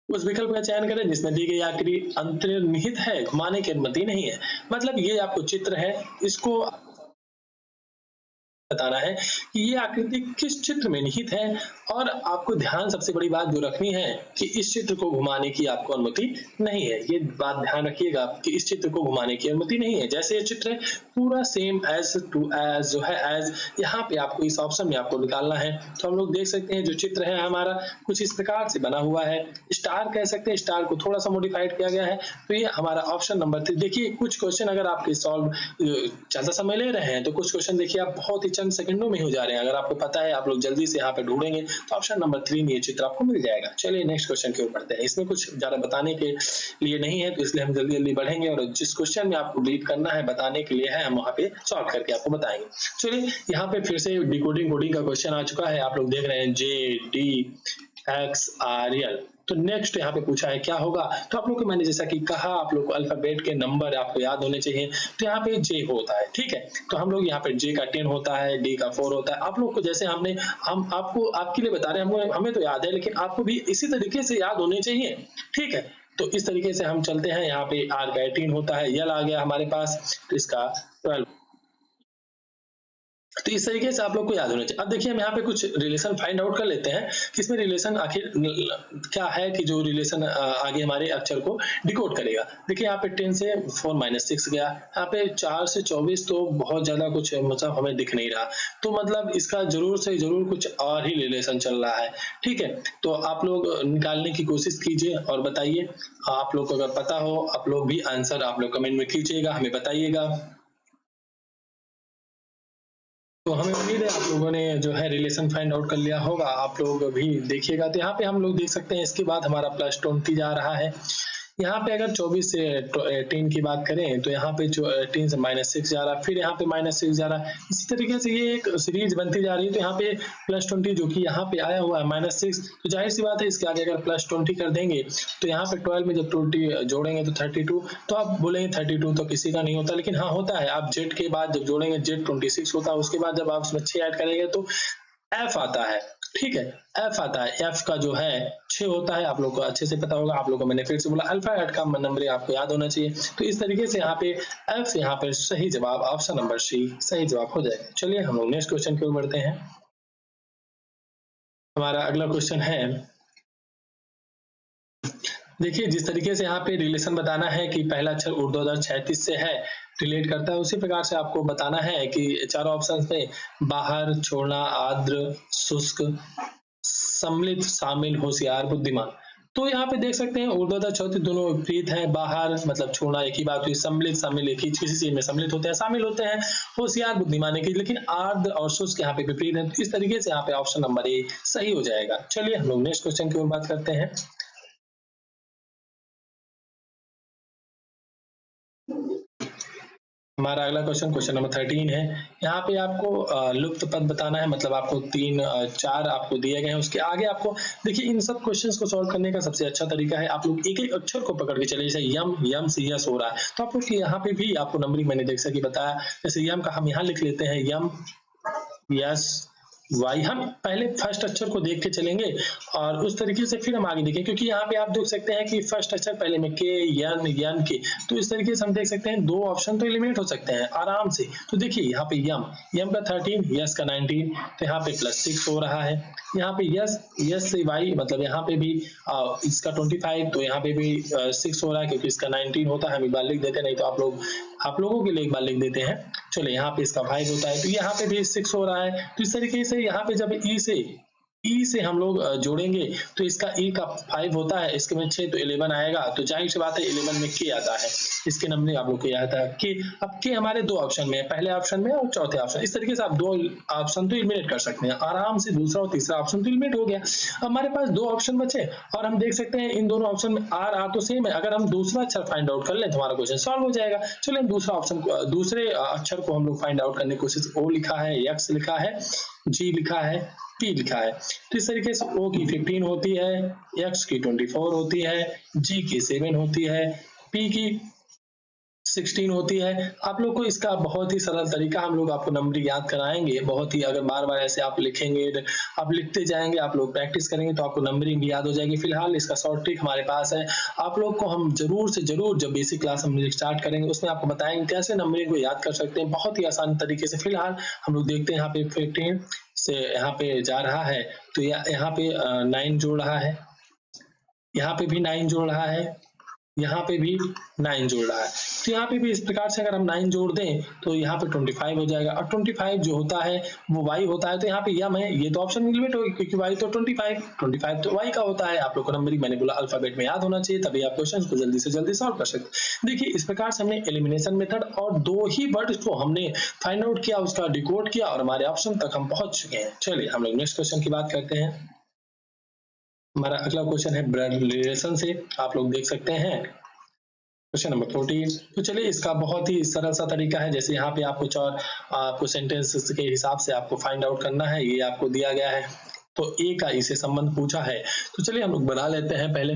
उस विकल्प का चयन करें जिसमें दी गई आकृति अंतर्निहित है, घुमाने की अनुमति नहीं है। मतलब ये आपको चित्र है, इसको बताना है कि ये आकृति किस चित्र में निहित है, और आपको ध्यान सबसे बड़ी बात जो रखनी है कि इस चित्र को घुमाने की आपको अनुमति नहीं है। ये बात ध्यान रखिएगा कि इस चित्र को घुमाने की अनुमति नहीं है। जैसे ये चित्र है पूरा सेम एज टू एज जो है एज, यहाँ पे आपको इस ऑप्शन में आपको निकालना है। तो हम लोग देख सकते हैं जो चित्र है हमारा कुछ इस प्रकार से बना हुआ है, स्टार कह सकते हैं, स्टार को थोड़ा सा मॉडिफाइड किया गया है। तो ये हमारा ऑप्शन नंबर 3। देखिए कुछ क्वेश्चन अगर आपके सॉल्व ज्यादा समय ले रहे हैं तो कुछ क्वेश्चन देखिए आप बहुत ही चंद सेकंडों में हो जा रहे हैं। अगर आपको पता है आप लोग जल्दी से यहाँ पे ढूंढेंगे तो ऑप्शन नंबर 3 में ये चित्र आपको मिल जाएगा। चलिए नेक्स्ट क्वेश्चन की ओर बढ़ते हैं। इसमें कुछ ज्यादा बताने के लिए नहीं है, तो इसलिए हम जल्दी जल्दी बढ़ेंगे, और जिस क्वेश्चन में आपको रीड करना है बताने के लिए है, हम वहाँ पे सॉल्व करके आपको बताएंगे। चलिए यहाँ पे फिर से डिकोडिंग कोडिंग का क्वेश्चन आ चुका है। आप लोग देख रहे हैं JDXRL। तो नेक्स्ट यहाँ पे पूछा है क्या होगा। तो आप लोग को मैंने जैसा कि कहा आप लोग को अल्फाबेट के नंबर आपको याद होने चाहिए। तो यहाँ पे J होता है, ठीक है। तो हम लोग यहाँ पे J का 10 होता है, D का 4 होता है। आप लोग को जैसे हम आपको आपके लिए बता रहे हैं, हमें तो याद है लेकिन आपको भी इसी तरीके से याद होने चाहिए, ठीक है। तो इस तरीके से हम चलते हैं। यहाँ पे R का 18 होता है, L आ गया हमारे पास, तो इसका 12। तो इस तरीके से आप लोग को याद होना चाहिए। अब देखिए हम यहाँ पे कुछ रिलेशन फाइंड आउट कर लेते हैं कि इसमें रिलेशन आखिर क्या है, कि जो रिलेशन आगे हमारे अक्षर को डिकोड करेगा। देखिए यहाँ पे 10 से 4 - 6 गया, यहाँ पे 4 से 24 तो बहुत ज्यादा कुछ मतलब हमें दिख नहीं रहा, तो मतलब इसका जरूर से जरूर कुछ और ही रिलेशन चल रहा है, ठीक है। तो आप लोग निकालने की कोशिश कीजिए और बताइए। आप लोग को अगर पता हो आप लोग भी आंसर आप लोग कमेंट में कीजिएगा, हमें बताइएगा। तो हमें उम्मीद है आप लोगों ने जो है रिलेशन फाइंड आउट कर लिया होगा। आप लोग भी देखिएगा। तो यहाँ पे हम लोग देख सकते हैं इसके बाद हमारा +20 जा रहा है। यहाँ पे अगर 24 से 18 की बात करें तो यहाँ पे 18 से -6 जा रहा है, फिर यहाँ पे -6 जा रहा है। इसी तरीके से ये एक सीरीज बनती जा रही है। तो यहाँ पे +20 जो कि यहाँ पे आया हुआ है -6, तो जाहिर सी बात है इसके आगे अगर +20 कर देंगे तो यहाँ पे 12 में जब 20 जोड़ेंगे तो 32। तो आप बोलेंगे 32 तो किसी का नहीं होता, लेकिन हाँ होता है। आप Z के बाद जब जोड़ेंगे Z 26 होता है, उसके बाद जब आप उसमें 6 ऐड करेंगे तो F आता है, ठीक है। F आता है, F का जो है 6 होता है। आप लोग को अच्छे से पता होगा। आप लोगों को मैंने फिर से बोला अल्फाबेट का नंबर आपको याद होना चाहिए। तो इस तरीके से यहाँ पे F यहाँ पे सही जवाब ऑप्शन नंबर C सही जवाब हो जाएगा। चलिए हम लोग नेक्स्ट क्वेश्चन की ओर बढ़ते हैं। हमारा अगला क्वेश्चन है, देखिए जिस तरीके से यहाँ पे रिलेशन बताना है कि पहला अक्षर ऊर्ध्वाधर 36 से है, रिलेट करता है, उसी प्रकार से आपको बताना है कि चारों ऑप्शंस में बाहर, छोड़ना, आर्द्र, शुष्क, सम्मिलित, शामिल, होशियार, बुद्धिमान। तो यहाँ पे देख सकते हैं ऊर्ध्वाधर 36 दोनों विपरीत है। बाहर मतलब छोड़ना एक ही बात हुई, सम्मिलित शामिल एक ही किसी चीज में सम्मिलित होते हैं, शामिल होते हैं, होशियार बुद्धिमान एक ही, लेकिन आर्द्र और शुष्क यहाँ पे विपरीत है। तो इस तरीके से यहाँ पे ऑप्शन नंबर ए सही हो जाएगा। चलिए हम लोग नेक्स्ट क्वेश्चन की ओर बात करते हैं। हमारा अगला क्वेश्चन नंबर 13 है। यहाँ पे आपको लुप्त पद बताना है। मतलब आपको 4 आपको दिए गए हैं, उसके आगे आपको देखिए इन सब क्वेश्चंस को सॉल्व करने का सबसे अच्छा तरीका है आप लोग एक एक अक्षर को पकड़ के चलिए। जैसे यम से यस हो रहा है तो आप लोग यहाँ पे भी आपको नंबरिंग मैंने जैसा कि बताया, जैसे यम का हम यहाँ लिख लेते हैं यम, यस, वाई। हम पहले फर्स्ट अक्षर को देख के चलेंगे और उस तरीके से फिर हम आगे देखें, क्योंकि यहाँ पे आप देख सकते हैं कि फर्स्ट अक्षर पहले में के, यन के, तो इस तरीके से हम देख सकते हैं 2 ऑप्शन तो एलिमिनेट हो सकते हैं आराम से। तो देखिए यहाँ पे यम का 13, यस का 19, तो यहाँ पे +6 हो रहा है। यहाँ पे यस से वाई मतलब यहाँ पे भी इसका 25, तो यहाँ पे भी 6 हो रहा है, क्योंकि इसका 19 होता है। हम एक बार लिख देते हैं, नहीं तो आप लोगों के लिए एक बार लिख देते हैं। चलो यहाँ पे इसका 5 होता है, तो यहाँ पे भी 6 हो रहा है। तो इस तरीके से यहाँ पे जब ई से हम लोग जोड़ेंगे तो इसका ई का 5 होता है, इसके में 6 तो 11 आएगा। तो जाहिर सी बात है 11 में के आता है, इसके नंबर आप लोग को याद है के। अब के हमारे 2 ऑप्शन में है, पहले ऑप्शन में और चौथे ऑप्शन। इस तरीके से आप 2 ऑप्शन तो एलिमिनेट कर सकते हैं आराम से, दूसरा और तीसरा ऑप्शन तो एलिमिनेट हो गया। हमारे पास 2 ऑप्शन बचे और हम देख सकते हैं इन दोनों ऑप्शन में आर तो सेम है। अगर हम दूसरा अक्षर फाइंड आउट कर लें तो हमारा क्वेश्चन सॉल्व हो जाएगा। चलिए हम दूसरे अक्षर को हम लोग फाइंड आउट करने की कोशिश। ओ लिखा है, एक्स लिखा है, जी लिखा है, पी लिखा है। तो इस तरीके से ओ की 15 होती है, एक्स की 24 होती है, जी की 7 होती है, पी की 16 होती है। आप लोग को इसका बहुत ही सरल तरीका हम लोग आपको नंबरिंग याद कराएंगे। बहुत ही अगर बार-बार ऐसे आप लिखेंगे, आप लिखते जाएंगे, आप लोग प्रैक्टिस करेंगे तो आपको नंबरिंग भी याद हो जाएगी। फिलहाल इसका शॉर्ट ट्रिक हमारे पास है। आप लोग को हम जरूर से जरूर जब बेसिक क्लास हम स्टार्ट करेंगे उसमें आपको बताएंगे कैसे नंबरिंग को याद कर सकते हैं बहुत ही आसान तरीके से। फिलहाल हम लोग देखते हैं यहाँ पे 15 से यहाँ पे जा रहा है तो यहाँ पे 9 जोड़ रहा है, यहाँ पे भी 9 जोड़ रहा है, यहाँ पे भी 9 जोड़ रहा है। तो यहाँ पे भी इस प्रकार से अगर हम 9 जोड़ दें तो यहाँ पे 25 हो जाएगा और 25 जो होता है वो y होता है। तो यहाँ पे यम है, ये तो ऑप्शन एलिमिनेट होगी क्योंकि y तो 25 तो y का होता है। आप लोग को नंबरिंग मैंने बोला अल्फाबेट में याद होना चाहिए, तभी आप क्वेश्चन को जल्दी से जल्दी सॉल्व कर सकते हैं। देखिए इस प्रकार से हमने एलिमिनेशन मेथड और 2 ही वर्ड को हमने फाइंड आउट किया, उसका डिकोड किया और हमारे ऑप्शन तक हम पहुंच चुके हैं। चलिए हम लोग नेक्स्ट क्वेश्चन की बात करते हैं। हमारा अगला क्वेश्चन है ब्लड रिलेशन से, आप लोग देख सकते हैं क्वेश्चन नंबर 14। तो चलिए इसका बहुत ही सरल सा तरीका है। जैसे यहाँ पे आपको आपको सेंटेंस के हिसाब से आपको फाइंड आउट करना है, ये आपको दिया गया है। तो ए का ई से संबंध पूछा है तो चलिए हम लोग बना लेते हैं। पहले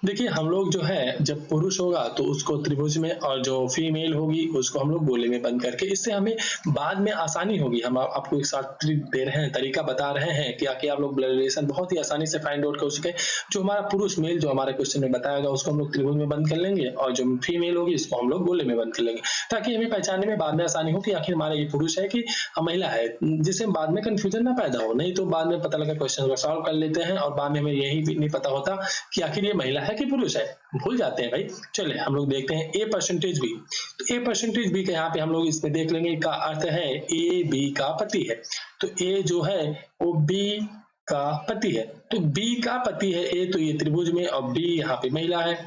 देखिए हम लोग जो है जब पुरुष होगा तो उसको त्रिभुज में और जो फीमेल होगी उसको हम लोग गोले में बंद करके, इससे हमें बाद में आसानी होगी। हम आपको एक शॉर्ट ट्रिक दे रहे हैं, तरीका बता रहे हैं कि आके आप लोग ब्लड रिलेशन बहुत ही आसानी से फाइंड आउट कर सके। जो हमारा पुरुष मेल जो हमारे क्वेश्चन में बताया गया उसको हम लोग त्रिभुज में बंद कर लेंगे और जो फीमेल होगी उसको हम लोग गोले में बंद कर लेंगे, ताकि हमें पहचानने में बाद में आसानी हो कि आखिर हमारा ये पुरुष है कि महिला है, जिससे बाद में कंफ्यूजन ना पैदा हो। नहीं तो बाद में पता लगा क्वेश्चन को सॉल्व कर लेते हैं और बाद में हमें यही भी नहीं पता होता कि आखिर ये महिला है कि पुरुष है, भूल जाते हैं भाई। चलिए हम लोग देखते हैं ए परसेंटेज बी। तो ए परसेंटेज बी का यहाँ पे हम लोग इसमें देख लेंगे का अर्थ है ए बी का पति है। तो ए जो है वो बी का पति है। तो बी का पति है ए, तो ये त्रिभुज में, और बी यहाँ पे महिला है।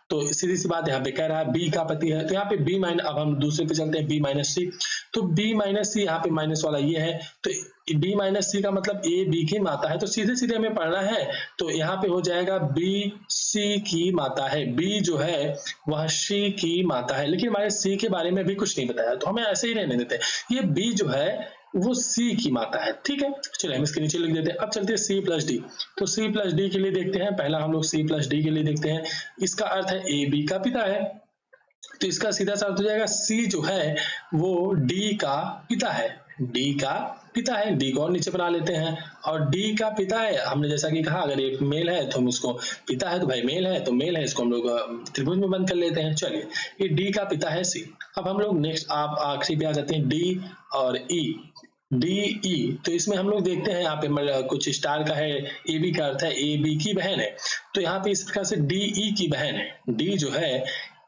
तो सीधी सी बात यहाँ पे कह रहा है बी का पति है। तो यहाँ पे बी माइनस, अब हम दूसरे पे चलते हैं बी माइनस सी। तो बी माइनस सी यहाँ पे माइनस वाला ये है, तो बी माइनस सी का मतलब ए बी की माता है। तो सीधे सीधे हमें पढ़ना है तो यहाँ पे हो जाएगा बी सी की माता है। बी जो है वह सी की माता है, लेकिन हमारे सी के बारे में भी कुछ नहीं बताया तो हमें ऐसे ही रहने देते हैं। ये बी जो है वो सी की माता है, ठीक है। चलिए हम इसके नीचे लिख देते हैं। अब चलते हैं सी प्लस डी। तो सी प्लस डी के लिए देखते हैं, पहला हम लोग सी प्लस डी के लिए देखते हैं। इसका अर्थ है ए बी का पिता है, तो इसका सीधा सा अर्थ हो जाएगा सी जो है वो डी का पिता है। डी का पिता है, डी को और नीचे बना लेते हैं। और डी का पिता है, हमने जैसा कि कहा अगर एक मेल है तो हम उसको, पिता है तो भाई मेल है तो मेल है, इसको हम लोग त्रिभुज में बंद कर लेते हैं। चलिए ये डी का पिता है सी। अब हम लोग नेक्स्ट आप आखिरी पे आ जाते हैं डी और ई। डी ई, तो इसमें हम लोग देखते हैं यहाँ पे कुछ स्टार का है, ए बी का अर्थ है ए बी की बहन है। तो यहाँ पे इस प्रकार से डी ई की बहन है। डी जो है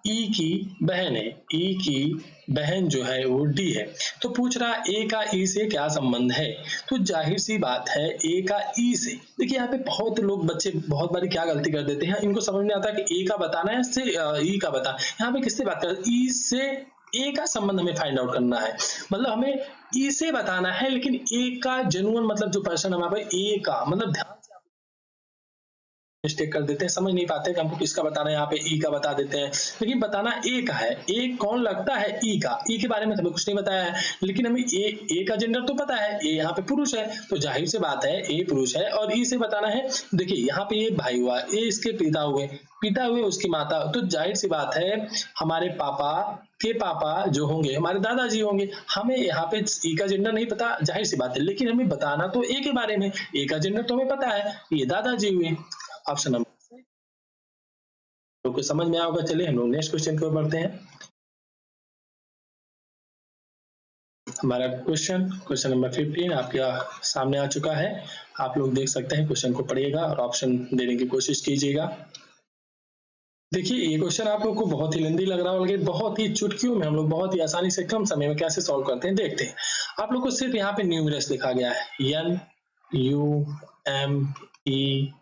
ई की बहन है, ई की बहन जो है वो डी है। तो पूछ रहा ए का ई से क्या संबंध है, तो जाहिर सी बात है ए का ई से। देखिए यहाँ पे बहुत लोग बच्चे बहुत बारी क्या गलती कर देते हैं, इनको समझ नहीं आता कि ए का बताना है से ई का बताना। यहाँ पे किससे बात कर, ई से ए का संबंध हमें फाइंड आउट करना है, मतलब हमें ई से बताना है, लेकिन ए का जेन्युइन मतलब जो पर्सन हमारे ए का मतलब, ध्यान मिस्टेक कर देते हैं, समझ नहीं पाते कि हमको किसका बताना है, यहाँ पे ई का बता देते हैं, लेकिन बताना ए का है। ए कौन लगता है, ई का। ई के बारे में हमें कुछ नहीं बताया है, लेकिन हमें ए का जेंडर तो पता है, ए यहाँ पे पुरुष है, तो जाहिर सी बात है ए पुरुष है। और ई से बताना है, देखिए यहाँ पे ये भाई हुआ, ए इसके पिता हुए उसकी माता, तो जाहिर सी बात है हमारे पापा के पापा जो होंगे हमारे दादाजी होंगे। हमें यहाँ पे ई का जेंडर नहीं पता, जाहिर सी बात है, लेकिन हमें बताना तो ए के बारे में। ए का जेंडर तो हमें पता है, ये दादाजी हुए। ऑप्शन नंबर तो समझ में आओगे। चलिए हम लोग नेक्स्ट क्वेश्चन की ओर बढ़ते हैं। हमारा क्वेश्चन नंबर 15 आपके सामने आ चुका है। आप लोग देख सकते हैं, क्वेश्चन को पढ़िएगा और ऑप्शन देने की कोशिश कीजिएगा। देखिए ये क्वेश्चन आप लोग को बहुत ही लेंदी लग रहा होगा, लेकिन बहुत ही चुटकियों में हम लोग बहुत ही आसानी से कम समय में कैसे सॉल्व करते हैं देखते हैं। आप लोग को सिर्फ यहाँ पे न्यूमरल्स लिखा गया है, N U M E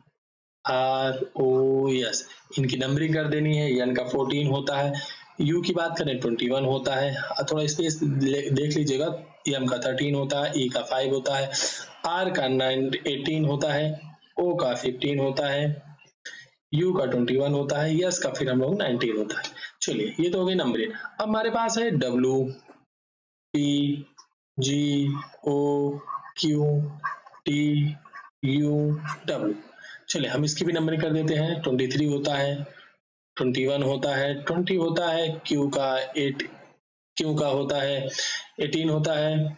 R O S, इनकी नंबरिंग कर देनी है। एन का 14 होता है, यू की बात करें 21 होता है, थोड़ा स्पेस देख लीजिएगा। एम का 13 होता है, ई का 5 होता है, आर का 18 होता है, ओ का 15 होता है, यू का 21 होता है, यस का फिर हम लोग 19 होता है। चलिए ये तो हो गई नंबरिंग। अब हमारे पास है W P G O Q T U W. चलिए हम इसकी भी नंबरिंग कर देते हैं। 23 होता है, 21 होता है, 20 होता है, Q का 8, Q का होता है 18 होता है,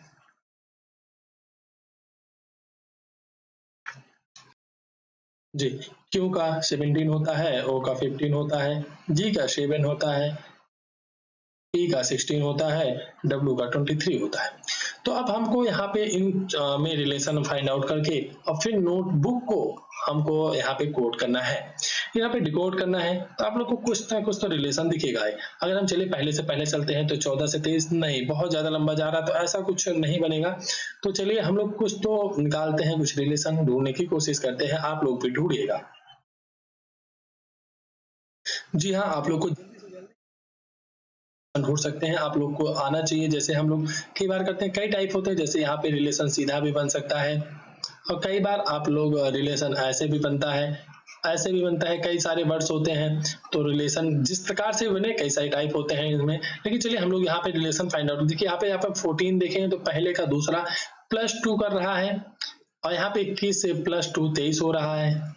जी, Q का 17 होता है, O का 15 होता है, G का 7 होता है, P का 16 होता है, W का 23 होता है। तो अब हमको यहाँ पे इन में रिलेशन फाइंड आउट करके और फिर नोटबुक को हमको यहाँ पे कोड करना है, यहाँ पे डिकोड करना है। तो आप लोग को कुछ ना कुछ तो रिलेशन दिखेगा है। अगर हम चले पहले से पहले चलते हैं तो 14 से 23 नहीं, बहुत ज्यादा लंबा जा रहा, तो ऐसा कुछ नहीं बनेगा। तो चलिए हम लोग कुछ तो निकालते हैं, कुछ रिलेशन ढूंढने की कोशिश करते हैं, आप लोग भी ढूंढिएगा। जी हाँ, आप लोग को ढूंढ सकते हैं, आप लोग को आना चाहिए। जैसे हम लोग कई बार करते हैं, कई टाइप होते हैं, जैसे यहाँ पे रिलेशन सीधा भी बन सकता है और कई बार आप लोग रिलेशन ऐसे भी बनता है, ऐसे भी बनता है, कई सारे वर्ड्स होते हैं। तो रिलेशन जिस प्रकार से बने कई सारे टाइप होते हैं इनमें, लेकिन चलिए हम लोग यहाँ पे रिलेशन फाइंड आउट। देखिए यहाँ पे 14 देखेंगे तो पहले का दूसरा +2 कर रहा है और यहाँ पे 21 से +2 23 हो रहा है।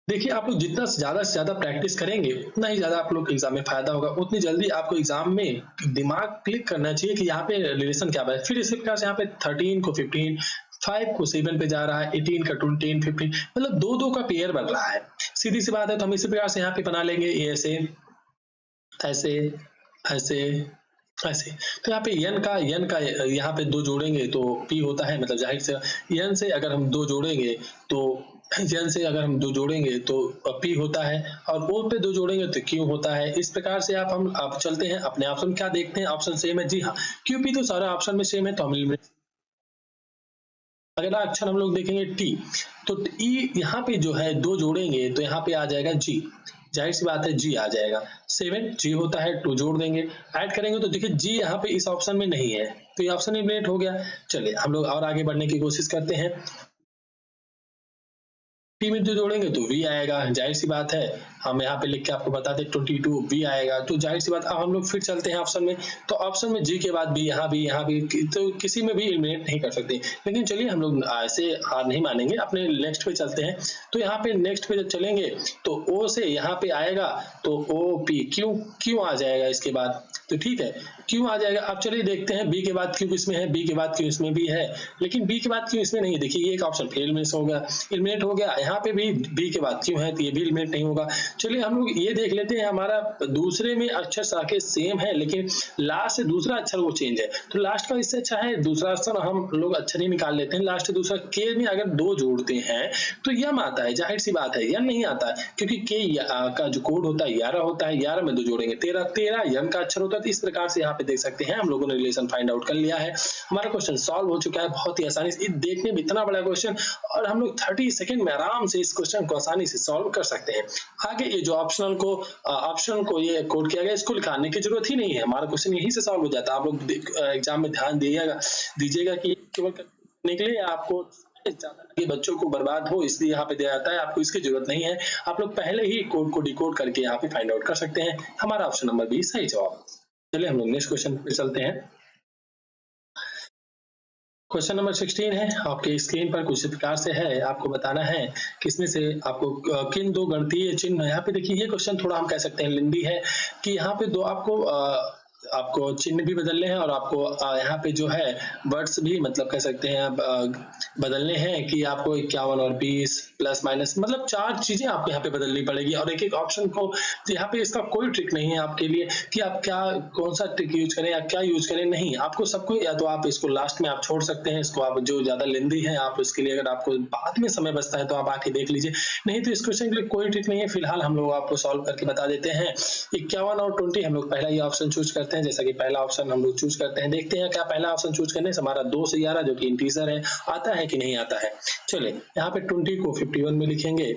देखिए आप लोग जितना ज्यादा से ज्यादा प्रैक्टिस करेंगे उतना ही ज्यादा आप लोग को एग्जाम में फायदा होगा, उतनी जल्दी आपको एग्जाम में दिमाग क्लिक करना चाहिए कि यहाँ पे रिलेशन क्या है। फिर इसी प्रकार से यहाँ पे 13 को 15, 5 को 7 पे जा रहा है, 18 का 20, 15, मतलब दो दो का पेयर बन रहा है। सीधी सी बात है। तो हम इसी प्रकार से यहाँ पे बना लेंगे, ऐसे ऐसे ऐसे ऐसे। तो यहाँ पे n का यहाँ पे दो जोड़ेंगे तो p होता है, मतलब जाहिर से n से अगर हम दो जोड़ेंगे तो n से अगर हम दो जोड़ेंगे तो p होता है, और o पे दो जोड़ेंगे तो q होता है। इस प्रकार से आप चलते हैं अपने ऑप्शन, क्या देखते हैं ऑप्शन सेम है, जी हाँ, q p तो सारा ऑप्शन में सेम है। तो हम अगला अक्षर हम लोग देखेंगे t, तो e यहाँ पे जो है दो जोड़ेंगे तो यहाँ पे आ जाएगा g, जाहिर सी बात है जी आ जाएगा। 7 जी होता है, 2 जोड़ देंगे, ऐड करेंगे तो देखिए जी यहाँ पे इस ऑप्शन में नहीं है, तो ये ऑप्शन एलिमिनेट हो गया। चलिए हम लोग और आगे बढ़ने की कोशिश करते हैं। टी में जो जोड़ेंगे तो v आएगा, जाहिर सी बात है। हम यहाँ पे लिख के आपको बताते 22 v आएगा, तो जाहिर सी बात। अब हम लोग फिर चलते हैं ऑप्शन में, तो ऑप्शन में जी के बाद भी यहाँ भी तो किसी में भी एलिमिनेट नहीं कर सकते। लेकिन चलिए हम लोग ऐसे हार नहीं मानेंगे, अपने नेक्स्ट पे चलते हैं। तो यहाँ पे नेक्स्ट पे जब चलेंगे तो ओ से यहाँ पे आएगा तो ओ पी, क्यों आ जाएगा इसके बाद, तो ठीक है क्यों आ जाएगा। अब चलिए देखते हैं बी के बाद क्यों इसमें है, बी के बाद क्यों इसमें भी है, लेकिन बी के बाद क्यों इसमें नहीं। देखिए ये एक ऑप्शन फेल मिस हो गया, एलिमिनेट हो गया। यहाँ पे भी बी के बाद क्यों है तो ये भी एलिमिनेट नहीं होगा। चलिए हम लोग ये देख लेते हैं, हमारा दूसरे में अक्षर साके सेम है लेकिन लास्ट से दूसरा अक्षर वो चेंज है, तो लास्ट का इससे अच्छा है दूसरा अक्षर हम लोग अक्षर ही निकाल लेते हैं। लास्ट से दूसरा के में अगर दो जोड़ते हैं तो यम आता है, जाहिर सी बात है। यम नहीं आता है क्योंकि के का जो कोड होता है 11 होता है, 11 में दो जोड़ेंगे 13 यम का अक्षर होता है। तो इस प्रकार से यहाँ पे देख सकते हैं हम लोगों ने रिलेशन फाइंड आउट कर लिया है। हमारा क्वेश्चन सॉल्व हो चुका है बहुत ही आसानी से। देखने में इतना बड़ा क्वेश्चन और हम लोग 30 सेकंड में आराम से इस क्वेश्चन को आसानी से सॉल्व कर सकते हैं। आगे ये जो ऑप्शनल को ये कोड किया गया, इसको लिखाने की जरूरत ही नहीं है, हमारा क्वेश्चन यहीं से सॉल्व हो जाता है। आप लोग एग्जाम में ध्यान दीजिएगा कि केवल करने के लिए आपको ये बच्चों को बर्बाद हो इसलिए यहाँ पे दिया जाता है, आपको इसकी जरूरत नहीं है। आप लोग पहले ही कोड को डिकोड करके यहाँ पे फाइंड आउट कर सकते हैं। हमारा ऑप्शन नंबर 20 सही जवाब। चलिए हम लोग नेक्स्ट क्वेश्चन पे चलते हैं। क्वेश्चन नंबर 16 है, आपके स्क्रीन पर कुछ प्रकार से है, आपको बताना है किसमें से आपको किन दो गणितीय चिन्ह। यहाँ पे देखिए ये क्वेश्चन थोड़ा हम कह सकते हैं लेंदी है कि यहाँ पे दो आपको चिन्ह भी बदलने हैं और आपको यहाँ पे जो है वर्ड्स भी मतलब कह सकते हैं बदलने हैं कि आपको 51 और 20 प्लस माइनस, मतलब 4 चीजें आपको यहाँ पे बदलनी पड़ेगी। और एक एक ऑप्शन को यहाँ पे इसका कोई ट्रिक नहीं है आपके लिए कि आप कौन सा ट्रिक यूज करें या क्या यूज करें, नहीं आपको सबको, या तो आप इसको लास्ट में आप छोड़ सकते हैं, इसको आप जो ज्यादा लेंदी है आप इसके लिए अगर आपको बाद में समय बचता है तो आप आके देख लीजिए, नहीं तो इस क्वेश्चन के लिए कोई ट्रिक नहीं है। फिलहाल हम लोग आपको सॉल्व करके बता देते हैं। 51 और 20 हम लोग पहला ये ऑप्शन चूज करते हैं, जैसा कि पहला ऑप्शन हम लोग चूज करते हैं। देखते हैं क्या पहला ऑप्शन चूज करने से हमारा 2 से 11 जो कि इंटीजर है आता है कि नहीं आता है। चलिए यहाँ पे 20 को 51 में लिखेंगे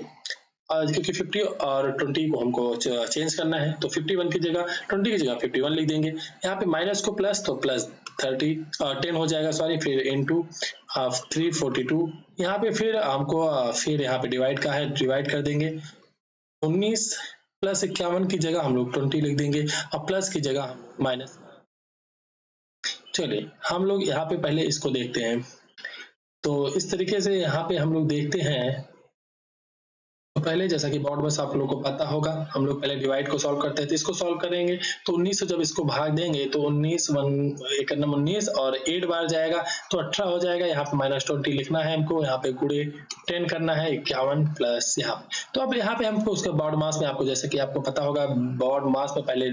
क्योंकि 50 और 20 को हमको चेंज करना है, तो 51 की जगह 20 की जगह 51 लिख देंगे। यहाँ पे माइनस को प्लस तो प्लस 10 हो जाएगा, सॉरी, फिर इनटू 342। यहाँ पे फिर हमको फिर यहाँ पे डिवाइड का है, डिवाइड कर देंगे। 19 प्लस 51 की जगह हम लोग 20 लिख देंगे और प्लस की जगह माइनस। चलिए हम लोग यहाँ पे पहले इसको देखते हैं। तो इस तरीके से यहाँ पे हम लोग देखते हैं पहले जैसा कि बोर्ड बस आप लोगों को पता होगा, हम लोग पहले डिवाइड को सॉल्व करते हैं, तो इसको सॉल्व करेंगे तो 19 से जब इसको भाग देंगे तो 19 एक 19 और 8 बार जाएगा तो 18 हो जाएगा। यहाँ पे -20 लिखना है हमको, यहाँ पे गुणे 10 करना है, 51 प्लस यहाँ। तो अब यहाँ पे हमको उसका बोर्ड मास में, आपको जैसे कि आपको पता होगा, बोर्ड मास में पहले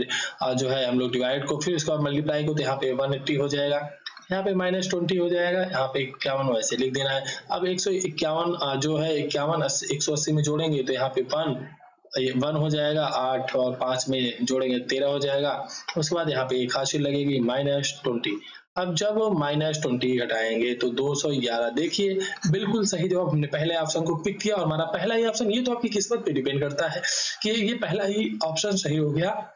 जो है हम लोग डिवाइड को, फिर उसके बाद मल्टीप्लाई को, तो यहाँ पे 180 हो जाएगा, यहाँ पे -20 हो जाएगा, यहाँ पे 51 वैसे लिख देना है। अब 151 जो है 51 180 में जोड़ेंगे तो यहाँ पे 1 हो जाएगा, 8 और 5 में जोड़ेंगे 13 हो जाएगा। उसके बाद यहाँ पे एक हाशिर लगेगी -20। अब जब -20 घटाएंगे तो 211। देखिए बिल्कुल सही जवाब हमने पहले ऑप्शन को पिक किया और हमारा पहला ही ऑप्शन, ये तो आपकी किस्मत पे डिपेंड करता है कि ये पहला ही ऑप्शन सही हो गया।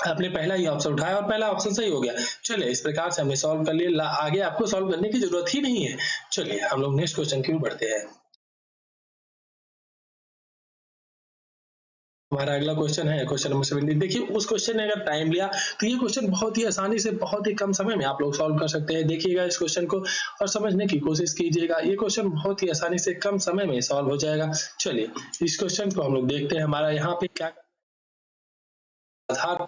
आपने पहला ही ऑप्शन उठाया और पहला ऑप्शन सही हो गया। चलिए इस प्रकार से हमने सॉल्व कर लिया, आगे आपको सॉल्व करने की जरूरत ही नहीं है। चलिए हम लोग नेक्स्ट क्वेश्चन की ओर बढ़ते हैं। हमारा अगला क्वेश्चन है क्वेश्चन नंबर 17। देखिए उस क्वेश्चन ने अगर टाइम लिया तो ये क्वेश्चन बहुत ही आसानी से, बहुत ही कम समय में आप लोग सॉल्व कर सकते हैं। देखिएगा इस क्वेश्चन को और समझने की कोशिश कीजिएगा, ये क्वेश्चन बहुत ही आसानी से कम समय में सॉल्व हो जाएगा। चलिए इस क्वेश्चन को हम लोग देखते हैं। हमारा यहाँ पे क्या आधार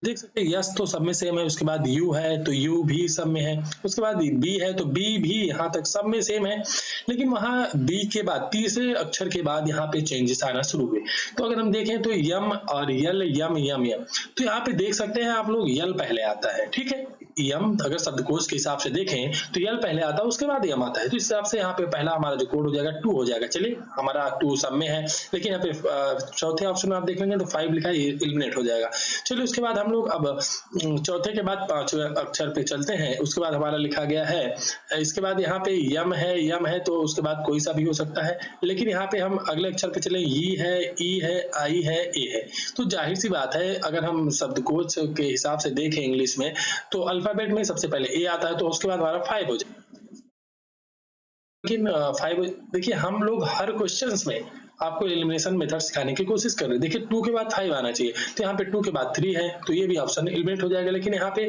देख सकते हैं, यस तो सब में सेम है, उसके बाद यू है तो यू भी सब में है, उसके बाद बी है तो बी भी यहाँ तक सब में सेम है, लेकिन वहां बी के बाद तीसरे अक्षर के बाद यहाँ पे चेंजेस आना शुरू हुए। तो अगर हम देखें तो यम और यल, यम यम यम, तो यहाँ पे देख सकते हैं आप लोग यल पहले आता है, ठीक है। यम अगर शब्दकोश के हिसाब से देखें तो यल पहले आता है, उसके बाद यम आता है, तो इस हिसाब से यहाँ पे पहला हमारा जो कोड हो जाएगा 2 हो जाएगा। चलिए हमारा 2 सब में है, लेकिन यहाँ पे चौथे ऑप्शन में आप देखेंगे तो 5 लिखा है, एलिमिनेट हो जाएगा। चलिए उसके बाद हम लोग अब चौथे के बाद 5वें अक्षर पे चलते हैं। उसके बाद हमारा लिखा गया है, इसके बाद यहाँ पे यम है तो उसके बाद कोई सा भी हो सकता है, लेकिन यहाँ पे हम अगले अक्षर पे चले, ई है, ई है, आई है, ए है। तो जाहिर सी बात है अगर हम शब्दकोश के हिसाब से देखें इंग्लिश में तो अल्फाबेट में सबसे पहले ए आता है, तो उसके बाद हमारा 5 हो जाए। लेकिन 5 देखिए हम लोग हर क्वेश्चंस में आपको एलिमिनेशन मेथड सिखाने की कोशिश कर रहे हैं। देखिए 2 के बाद 5 आना चाहिए, तो यहाँ पे 2 के बाद 3 है तो ये भी ऑप्शन एलिमिनेट हो जाएगा, लेकिन यहाँ पे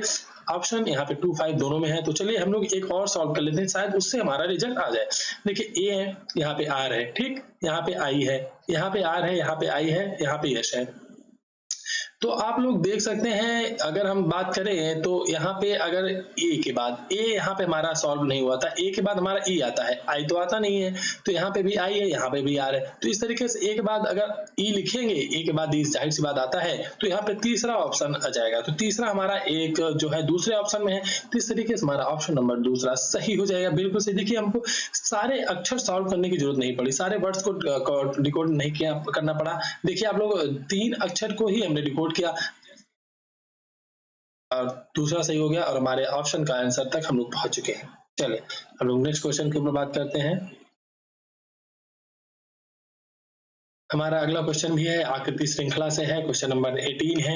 ऑप्शन यहाँ पे 2 5 दोनों में है। तो चलिए हम लोग एक और सॉल्व कर लेते हैं, शायद उससे हमारा रिजल्ट आ जाए। देखिए ए है, यहाँ पे आर है, ठीक, यहाँ पे आई है, यहाँ पे आर है, यहाँ पे आई है, यहाँ पे यश है। तो आप लोग देख सकते हैं अगर हम बात करें तो यहाँ पे अगर ए के बाद ए, यहाँ पे हमारा सॉल्व नहीं हुआ था, ए के बाद हमारा ई आता है, आई तो आता नहीं है, तो यहाँ पे भी आई है, यहाँ पे भी आर है। तो इस तरीके से ए के बाद अगर ई लिखेंगे, ए के बाद ई जाहिर सी बात आता है, तो यहाँ पे तीसरा ऑप्शन आ जाएगा। तो तीसरा हमारा एक जो है दूसरे ऑप्शन में है, तो इस तरीके से हमारा ऑप्शन नंबर दूसरा सही हो जाएगा। बिल्कुल सही। देखिए हमको सारे अक्षर सॉल्व करने की जरूरत नहीं पड़ी, सारे वर्ड्स को डिकोड नहीं किया करना पड़ा। देखिए आप लोग 3 अक्षर को ही हमने डिकोड किया और दूसरा सही हो गया और हमारे ऑप्शन का आंसर तक हम लोग पहुंच चुके हैं। चलिए हम लोग नेक्स्ट क्वेश्चन के ऊपर बात करते हैं। हमारा अगला क्वेश्चन भी है, आकृति श्रृंखला से है, क्वेश्चन नंबर 18 है।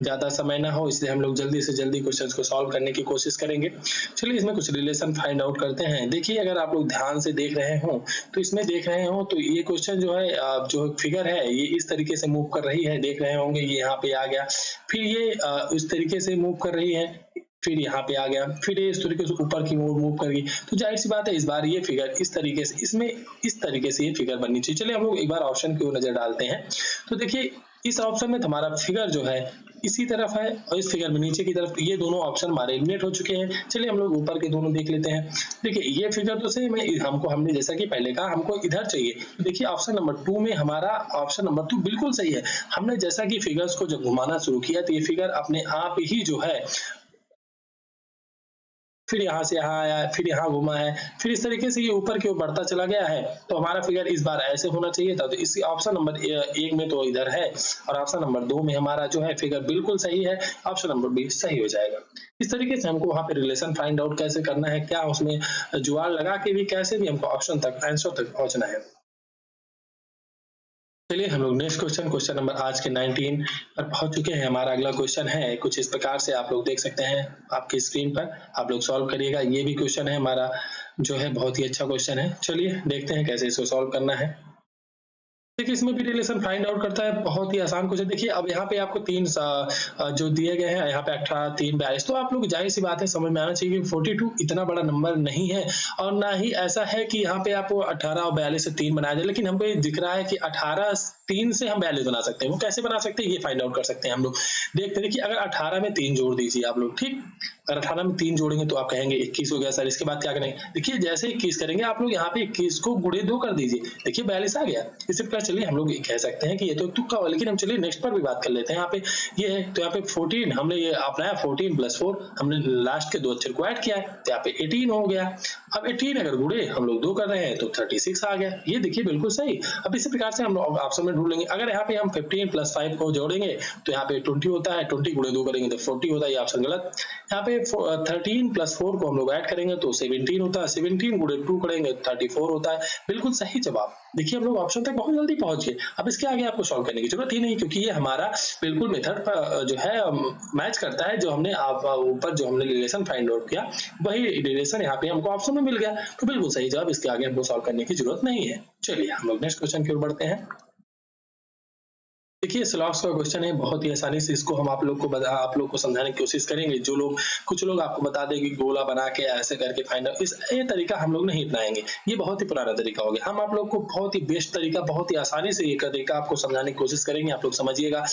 ज्यादा समय ना हो इसलिए हम लोग जल्दी से जल्दी क्वेश्चंस को सॉल्व करने की कोशिश करेंगे। चलिए इसमें कुछ रिलेशन फाइंड आउट करते हैं। देखिए अगर आप लोग ध्यान से देख रहे हो तो इसमें देख रहे हो तो ये क्वेश्चन जो है जो फिगर है ये इस तरीके से मूव कर रही है, देख रहे होंगे ये यहाँ पे आ गया, फिर ये इस तरीके से मूव कर रही है, फिर यहाँ पे आ गया, फिर ये इस तरीके से ऊपर की ओर मूव करेगी। तो जाहिर सी बात है इस बार ये फिगर इस तरीके से, इसमें इस तरीके से ये फिगर बननी चाहिए। चलिए हम लोग एक बार ऑप्शन की ओर नजर डालते हैं। तो देखिए इस ऑप्शन में हमारा फिगर जो है इसी तरफ है और इस फिगर में नीचे की तरफ, ये दोनों ऑप्शन हमारे एलिमिनेट हो चुके हैं। चलिए हम लोग ऊपर के दोनों देख लेते हैं। देखिए ये फिगर तो सेम है, हमने जैसा कि पहले कहा हमको इधर चाहिए, तो देखिए ऑप्शन नंबर 2 में हमारा ऑप्शन नंबर 2 बिल्कुल सही है। हमने जैसा कि फिगर्स को जब घुमाना शुरू किया तो ये फिगर अपने आप ही जो है फिर यहाँ से यहाँ आया, फिर यहाँ घुमा है, फिर इस तरीके से ये ऊपर की ओर बढ़ता चला गया है। तो हमारा फिगर इस बार ऐसे होना चाहिए था। तो इसी ऑप्शन नंबर 1 में तो इधर है और ऑप्शन नंबर 2 में हमारा जो है फिगर बिल्कुल सही है, ऑप्शन नंबर बी सही हो जाएगा। इस तरीके से हमको वहां पे रिलेशन फाइंड आउट कैसे करना है, क्या उसमें जुगाड़ लगा के भी कैसे भी हमको ऑप्शन तक आंसर तक पहुंचना है। चलिए हम लोग नेक्स्ट क्वेश्चन नंबर आज के 19 पर पहुंच चुके हैं। हमारा अगला क्वेश्चन है कुछ इस प्रकार से, आप लोग देख सकते हैं आपकी स्क्रीन पर, आप लोग सॉल्व करिएगा। ये भी क्वेश्चन है हमारा जो है बहुत ही अच्छा क्वेश्चन है। चलिए देखते हैं कैसे इसको सॉल्व करना है। देखिए इसमें भी रिलेशन फाइंड आउट करता है, बहुत ही आसान क्वेश्चन। देखिए अब यहाँ पे आपको तीन जो दिए गए हैं, यहाँ पे 18, 3, 42, तो आप लोग जाहिर सी बात है समझ में आना चाहिए कि 42 इतना बड़ा नंबर नहीं है, और ना ही ऐसा है कि यहाँ पे आपको 18 और 42 से 3 बनाया जाए, लेकिन हमको ये दिख रहा है कि 18 3 से हम 42 बना सकते हैं। वो कैसे बना सकते हैं ये फाइंड आउट कर सकते हैं हम लोग। देखते हैं, देखिए अगर 18 में 3 जोड़ दीजिए आप लोग, ठीक, अगर 18 में 3 जोड़ेंगे तो आप कहेंगे 21 हो गया सर, इसके बाद क्या करेंगे? देखिए जैसे 21 करेंगे आप लोग यहाँ पे 21 को गुणे 2 कर दीजिए, देखिए 42 आ गया। इसी प्रकार चलिए हम लोग कह सकते हैं कि ये तो तुक्का हुआ, लेकिन हम चलिए नेक्स्ट पर भी बात कर लेते हैं। यहाँ पे ये है तो यहाँ पे 14 हमने ये अपनाया, 14 + 4 हमने लास्ट के 2 अक्षर को ऐड किया है, तो यहाँ पे 18 हो गया। अब 18 अगर गुणे हम लोग 2 कर रहे हैं तो 36 आ गया, ये देखिए बिल्कुल सही। अब इसी प्रकार से हम लोग ऑप्शन में ढूंढ लेंगे। अगर यहाँ पे हम 15 + 5 को जोड़ेंगे तो यहाँ पे 20 होता है, 20 गुणे 2 करेंगे तो 40 होता है, ये ऑप्शन गलत। यहाँ पे 13 + 4 को हम लोग ऐड करेंगे तो 17 होता है, 17 गुणे 2 करेंगे 34 होता है, बिल्कुल सही जवाब। देखिए हम लोग ऑप्शन तक बहुत जल्दी पहुंच गए। अब इसके आगे आपको सॉल्व करने की जरूरत ही नहीं, क्योंकि ये हमारा बिल्कुल मेथड पर जो है मैच करता है, जो हमने ऊपर जो हमने रिलेशन फाइंड आउट किया वही रिलेशन यहाँ पे हमको ऑप्शन में मिल गया, तो बिल्कुल सही जवाब। इसके आगे हमको सॉल्व करने की जरूरत नहीं है। चलिए हम लोग नेक्स्ट क्वेश्चन की ओर बढ़ते हैं। देखिए स्लॉग्स का क्वेश्चन है, बहुत ही आसानी से इसको हम आप लोग को समझाने की कोशिश करेंगे। कुछ लोग आपको बता देंगे गोला बना के ऐसे करके फाइंड आउट, ये तरीका हम लोग नहीं अपनाएंगे, ये बहुत ही पुराना तरीका हो गया। हम आप लोग को बहुत ही बेस्ट तरीका, बहुत ही आसानी से ये तरीका आपको समझाने की कोशिश करेंगे, आप लोग समझिएगा।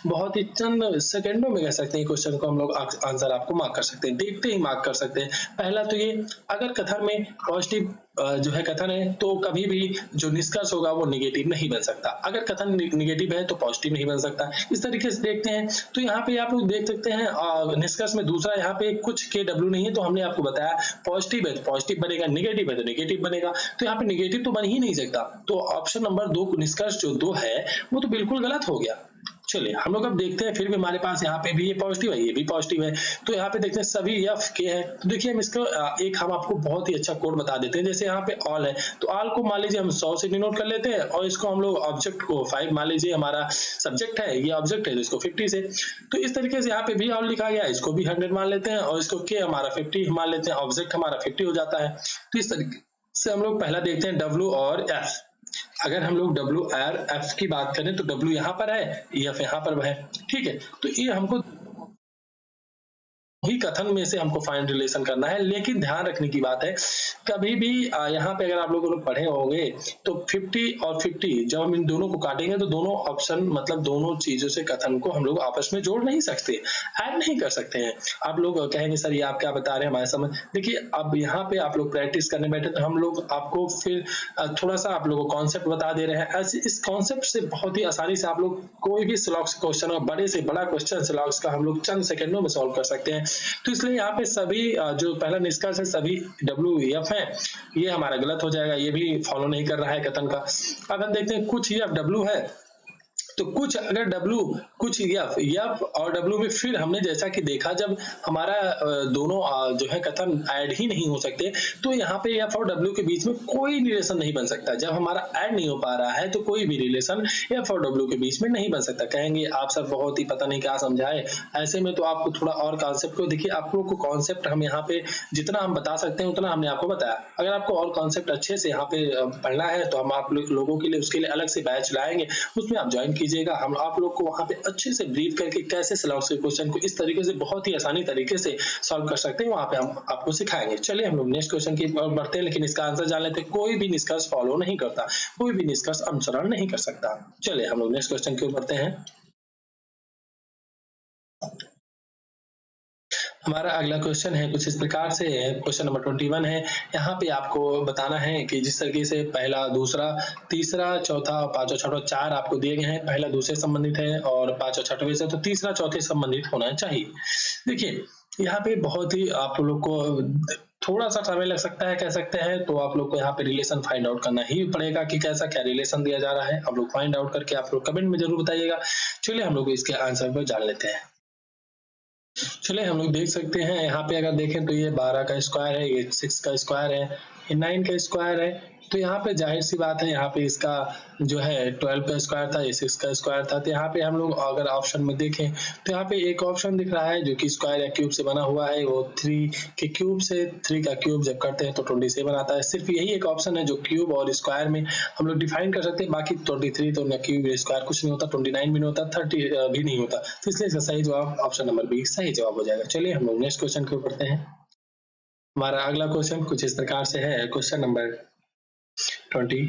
बहुत ही चंद सेकंडों में कह सकते हैं क्वेश्चन को हम लोग आंसर आपको मार्क कर सकते हैं, देखते ही मार्क कर सकते हैं। पहला तो ये, अगर कथन में पॉजिटिव जो है कथन है तो कभी भी जो निष्कर्ष होगा वो निगेटिव नहीं बन सकता। अगर कथन निगेटिव है तो पॉजिटिव नहीं बन सकता। इस तरीके से देखते हैं तो यहाँ पे आप लोग देख सकते हैं निष्कर्ष में दूसरा यहाँ पे कुछ के डब्ल्यू नहीं है, तो हमने आपको बताया पॉजिटिव है तो पॉजिटिव बनेगा, निगेटिव है तो निगेटिव बनेगा, तो यहाँ पे निगेटिव तो बन ही नहीं सकता। तो ऑप्शन नंबर 2 निष्कर्ष जो 2 है वो तो बिल्कुल गलत हो गया। चलिए हम लोग अब देखते हैं, फिर भी हमारे पास यहाँ पे भी ये पॉजिटिव है, ये भी पॉजिटिव है, तो यहाँ पे देखते हैं सभी एफ के है। तो देखिए हम इसको एक हम आपको बहुत ही अच्छा कोड बता देते हैं। जैसे यहाँ पे ऑल है तो ऑल को मान लीजिए हम 100 से डिनोट कर लेते हैं, और इसको हम लोग ऑब्जेक्ट को 5 मान लीजिए, हमारा सब्जेक्ट है, ये ऑब्जेक्ट है तो इसको 50 से। तो इस तरीके से यहाँ पे भी ऑल लिखा गया, इसको भी 100 मान लेते हैं, और इसको के हमारा 50 मान लेते हैं, ऑब्जेक्ट हमारा 50 हो जाता है। तो इस तरीके से हम लोग पहला देखते हैं डब्ल्यू और एफ। अगर हम लोग डब्ल्यू आर एफ की बात करें तो डब्ल्यू यहाँ पर है, एफ यहाँ पर है, ठीक है। तो ये हमको ही कथन में से हमको फाइंड रिलेशन करना है, लेकिन ध्यान रखने की बात है, कभी भी यहाँ पे अगर आप लोग पढ़े होंगे तो 50 और 50 जब हम इन दोनों को काटेंगे तो दोनों ऑप्शन मतलब दोनों चीजों से कथन को हम लोग आपस में जोड़ नहीं सकते, ऐड नहीं कर सकते हैं। आप लोग कहेंगे सर ये आप क्या बता रहे हैं, हमारे समझ। देखिए अब यहाँ पे आप लोग प्रैक्टिस करने बैठे तो हम लोग आपको फिर थोड़ा सा आप लोगों को कॉन्सेप्ट बता दे रहे हैं। ऐसे इस कॉन्सेप्ट से बहुत ही आसानी से आप लोग कोई भी स्लॉग्स क्वेश्चन और बड़े से बड़ा क्वेश्चन स्लॉग्स का हम लोग चंद सेकंडों में सॉल्व कर सकते हैं। तो इसलिए यहाँ पे सभी जो पहला निष्कर्ष है सभी WF है, ये हमारा गलत हो जाएगा, ये भी फॉलो नहीं कर रहा है कथन का। अब हम देखते हैं कुछ FW है, तो कुछ अगर W कुछ F और W में फिर हमने जैसा कि देखा जब हमारा दोनों जो है कथन ऐड ही नहीं हो सकते, तो यहाँ पे F और W के बीच में कोई रिलेशन नहीं बन सकता। जब हमारा ऐड नहीं हो पा रहा है तो कोई भी रिलेशन F और W के बीच में नहीं बन सकता। कहेंगे आप सर बहुत ही पता नहीं क्या समझाए, ऐसे में तो आपको थोड़ा और कॉन्सेप्ट को देखिए। आप लोग को कॉन्सेप्ट हम यहाँ पे जितना हम बता सकते हैं उतना हमने आपको बताया। अगर आपको और कॉन्सेप्ट अच्छे से यहाँ पे पढ़ना है तो हम आप लोगों के लिए उसके लिए अलग से बैच लाएंगे, उसमें आप ज्वाइन कीजिएगा। हम आप लोग को वहां पे अच्छे से ब्रीफ करके कैसे स्लॉग्स के क्वेश्चन को इस तरीके से बहुत ही आसानी तरीके से सॉल्व कर सकते हैं, वहां पे हम आपको सिखाएंगे। चलिए हम लोग नेक्स्ट क्वेश्चन की ओर बढ़ते हैं, लेकिन इसका आंसर जान लेते हैं। कोई भी निष्कर्ष फॉलो नहीं करता, कोई भी निष्कर्ष अनुसरण नहीं कर सकता। चलिए हम लोग नेक्स्ट क्वेश्चन की ओर बढ़ते हैं। हमारा अगला क्वेश्चन है कुछ इस प्रकार से है, क्वेश्चन नंबर 21 है। यहाँ पे आपको बताना है कि जिस तरीके से पहला, दूसरा, तीसरा, चौथा, पांचवा, छठवा, 4 आपको दिए गए हैं। पहला दूसरे संबंधित है और पांचवा छठवे से, तो तीसरा चौथे संबंधित होना चाहिए। देखिए यहाँ पे बहुत ही आप लोग को थोड़ा सा समय लग सकता है कह सकते हैं, तो आप लोग को यहाँ पे रिलेशन फाइंड आउट करना ही पड़ेगा कि कैसा क्या रिलेशन दिया जा रहा है। आप लोग फाइंड आउट करके आप लोग कमेंट में जरूर बताइएगा। चलिए हम लोग इसके आंसर पर जान लेते हैं। चलिए हम लोग देख सकते हैं यहाँ पे अगर देखें तो ये 12 का स्क्वायर है, ये 6 का स्क्वायर है, ये 9 का स्क्वायर है, तो यहाँ पे जाहिर सी बात है, यहाँ पे इसका जो है 12 का स्क्वायर था, ये 6 का स्क्वायर था। तो यहाँ पे हम लोग अगर ऑप्शन में देखें तो यहाँ पे एक ऑप्शन दिख रहा है जो कि स्क्वायर या क्यूब से बना हुआ है, वो 3 के क्यूब से 3 का क्यूब जब करते हैं तो 27 आता है। सिर्फ यही एक ऑप्शन है जो क्यूब और स्क्वायर में हम लोग डिफाइन कर सकते हैं, बाकी 23 तो न क्यूब या स्क्वायर कुछ नहीं होता, 29 भी नहीं होता, 30 भी नहीं होता। तो इसलिए इसका सही जवाब ऑप्शन नंबर बी सही जवाब हो जाएगा। चलिए हम लोग नेक्स्ट क्वेश्चन की ओर बढ़ते हैं। हमारा अगला क्वेश्चन कुछ इस प्रकार से है, क्वेश्चन नंबर 22।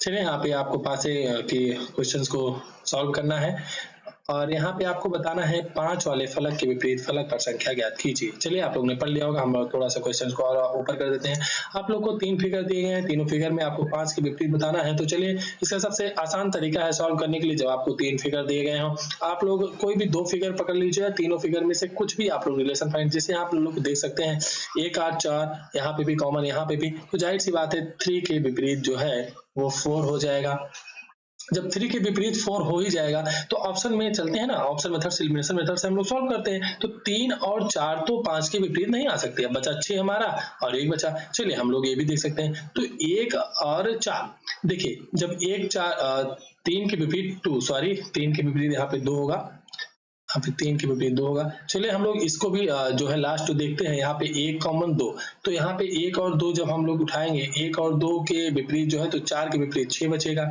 चलिए यहाँ पे आपको पास के क्वेश्चंस को सॉल्व करना है और यहाँ पे आपको बताना है 5 वाले फलक के विपरीत फलक पर संख्या ज्ञात कीजिए। चलिए आप लोग ने पढ़ लिया होगा, हम लोग थोड़ा सा क्वेश्चन को और ऊपर कर देते हैं। आप लोग को 3 फिगर दिए गए हैं, तीनों फिगर में आपको 5 के विपरीत बताना है। तो चलिए इसका सबसे आसान तरीका है सॉल्व करने के लिए, जब आपको 3 फिगर दिए गए हों, आप लोग कोई भी 2 फिगर पकड़ लीजिए, तीनों फिगर में से कुछ भी आप लोग रिलेशन फाइंड, जैसे आप लोग देख सकते हैं 1 8 4, यहाँ पे भी कॉमन, यहाँ पे भी, तो जाहिर सी बात है 3 के विपरीत जो है वो 4 हो जाएगा। जब 3 के विपरीत 4 हो ही जाएगा तो ऑप्शन में चलते हैं ना, ऑप्शन मेथड से एलिमिनेशन मेथड से हम लोग सॉल्व करते हैं। तो 3 और 4 तो 5 के विपरीत नहीं आ सकते। अब बचा 6 हमारा और 1 बचा। चलिए हम लोग ये भी देख सकते हैं, तो 1 और 4, देखिए जब 1 4 3 के विपरीत 3 के विपरीत यहाँ पे 2 होगा, यहाँ पे 3 के विपरीत 2 होगा। चलिए हम लोग इसको भी जो है लास्ट देखते हैं, यहाँ पे 1 कॉमन 2, तो यहाँ पे 1 और 2 जब हम लोग उठाएंगे, 1 और 2 के विपरीत जो है तो 4 के विपरीत 6 बचेगा।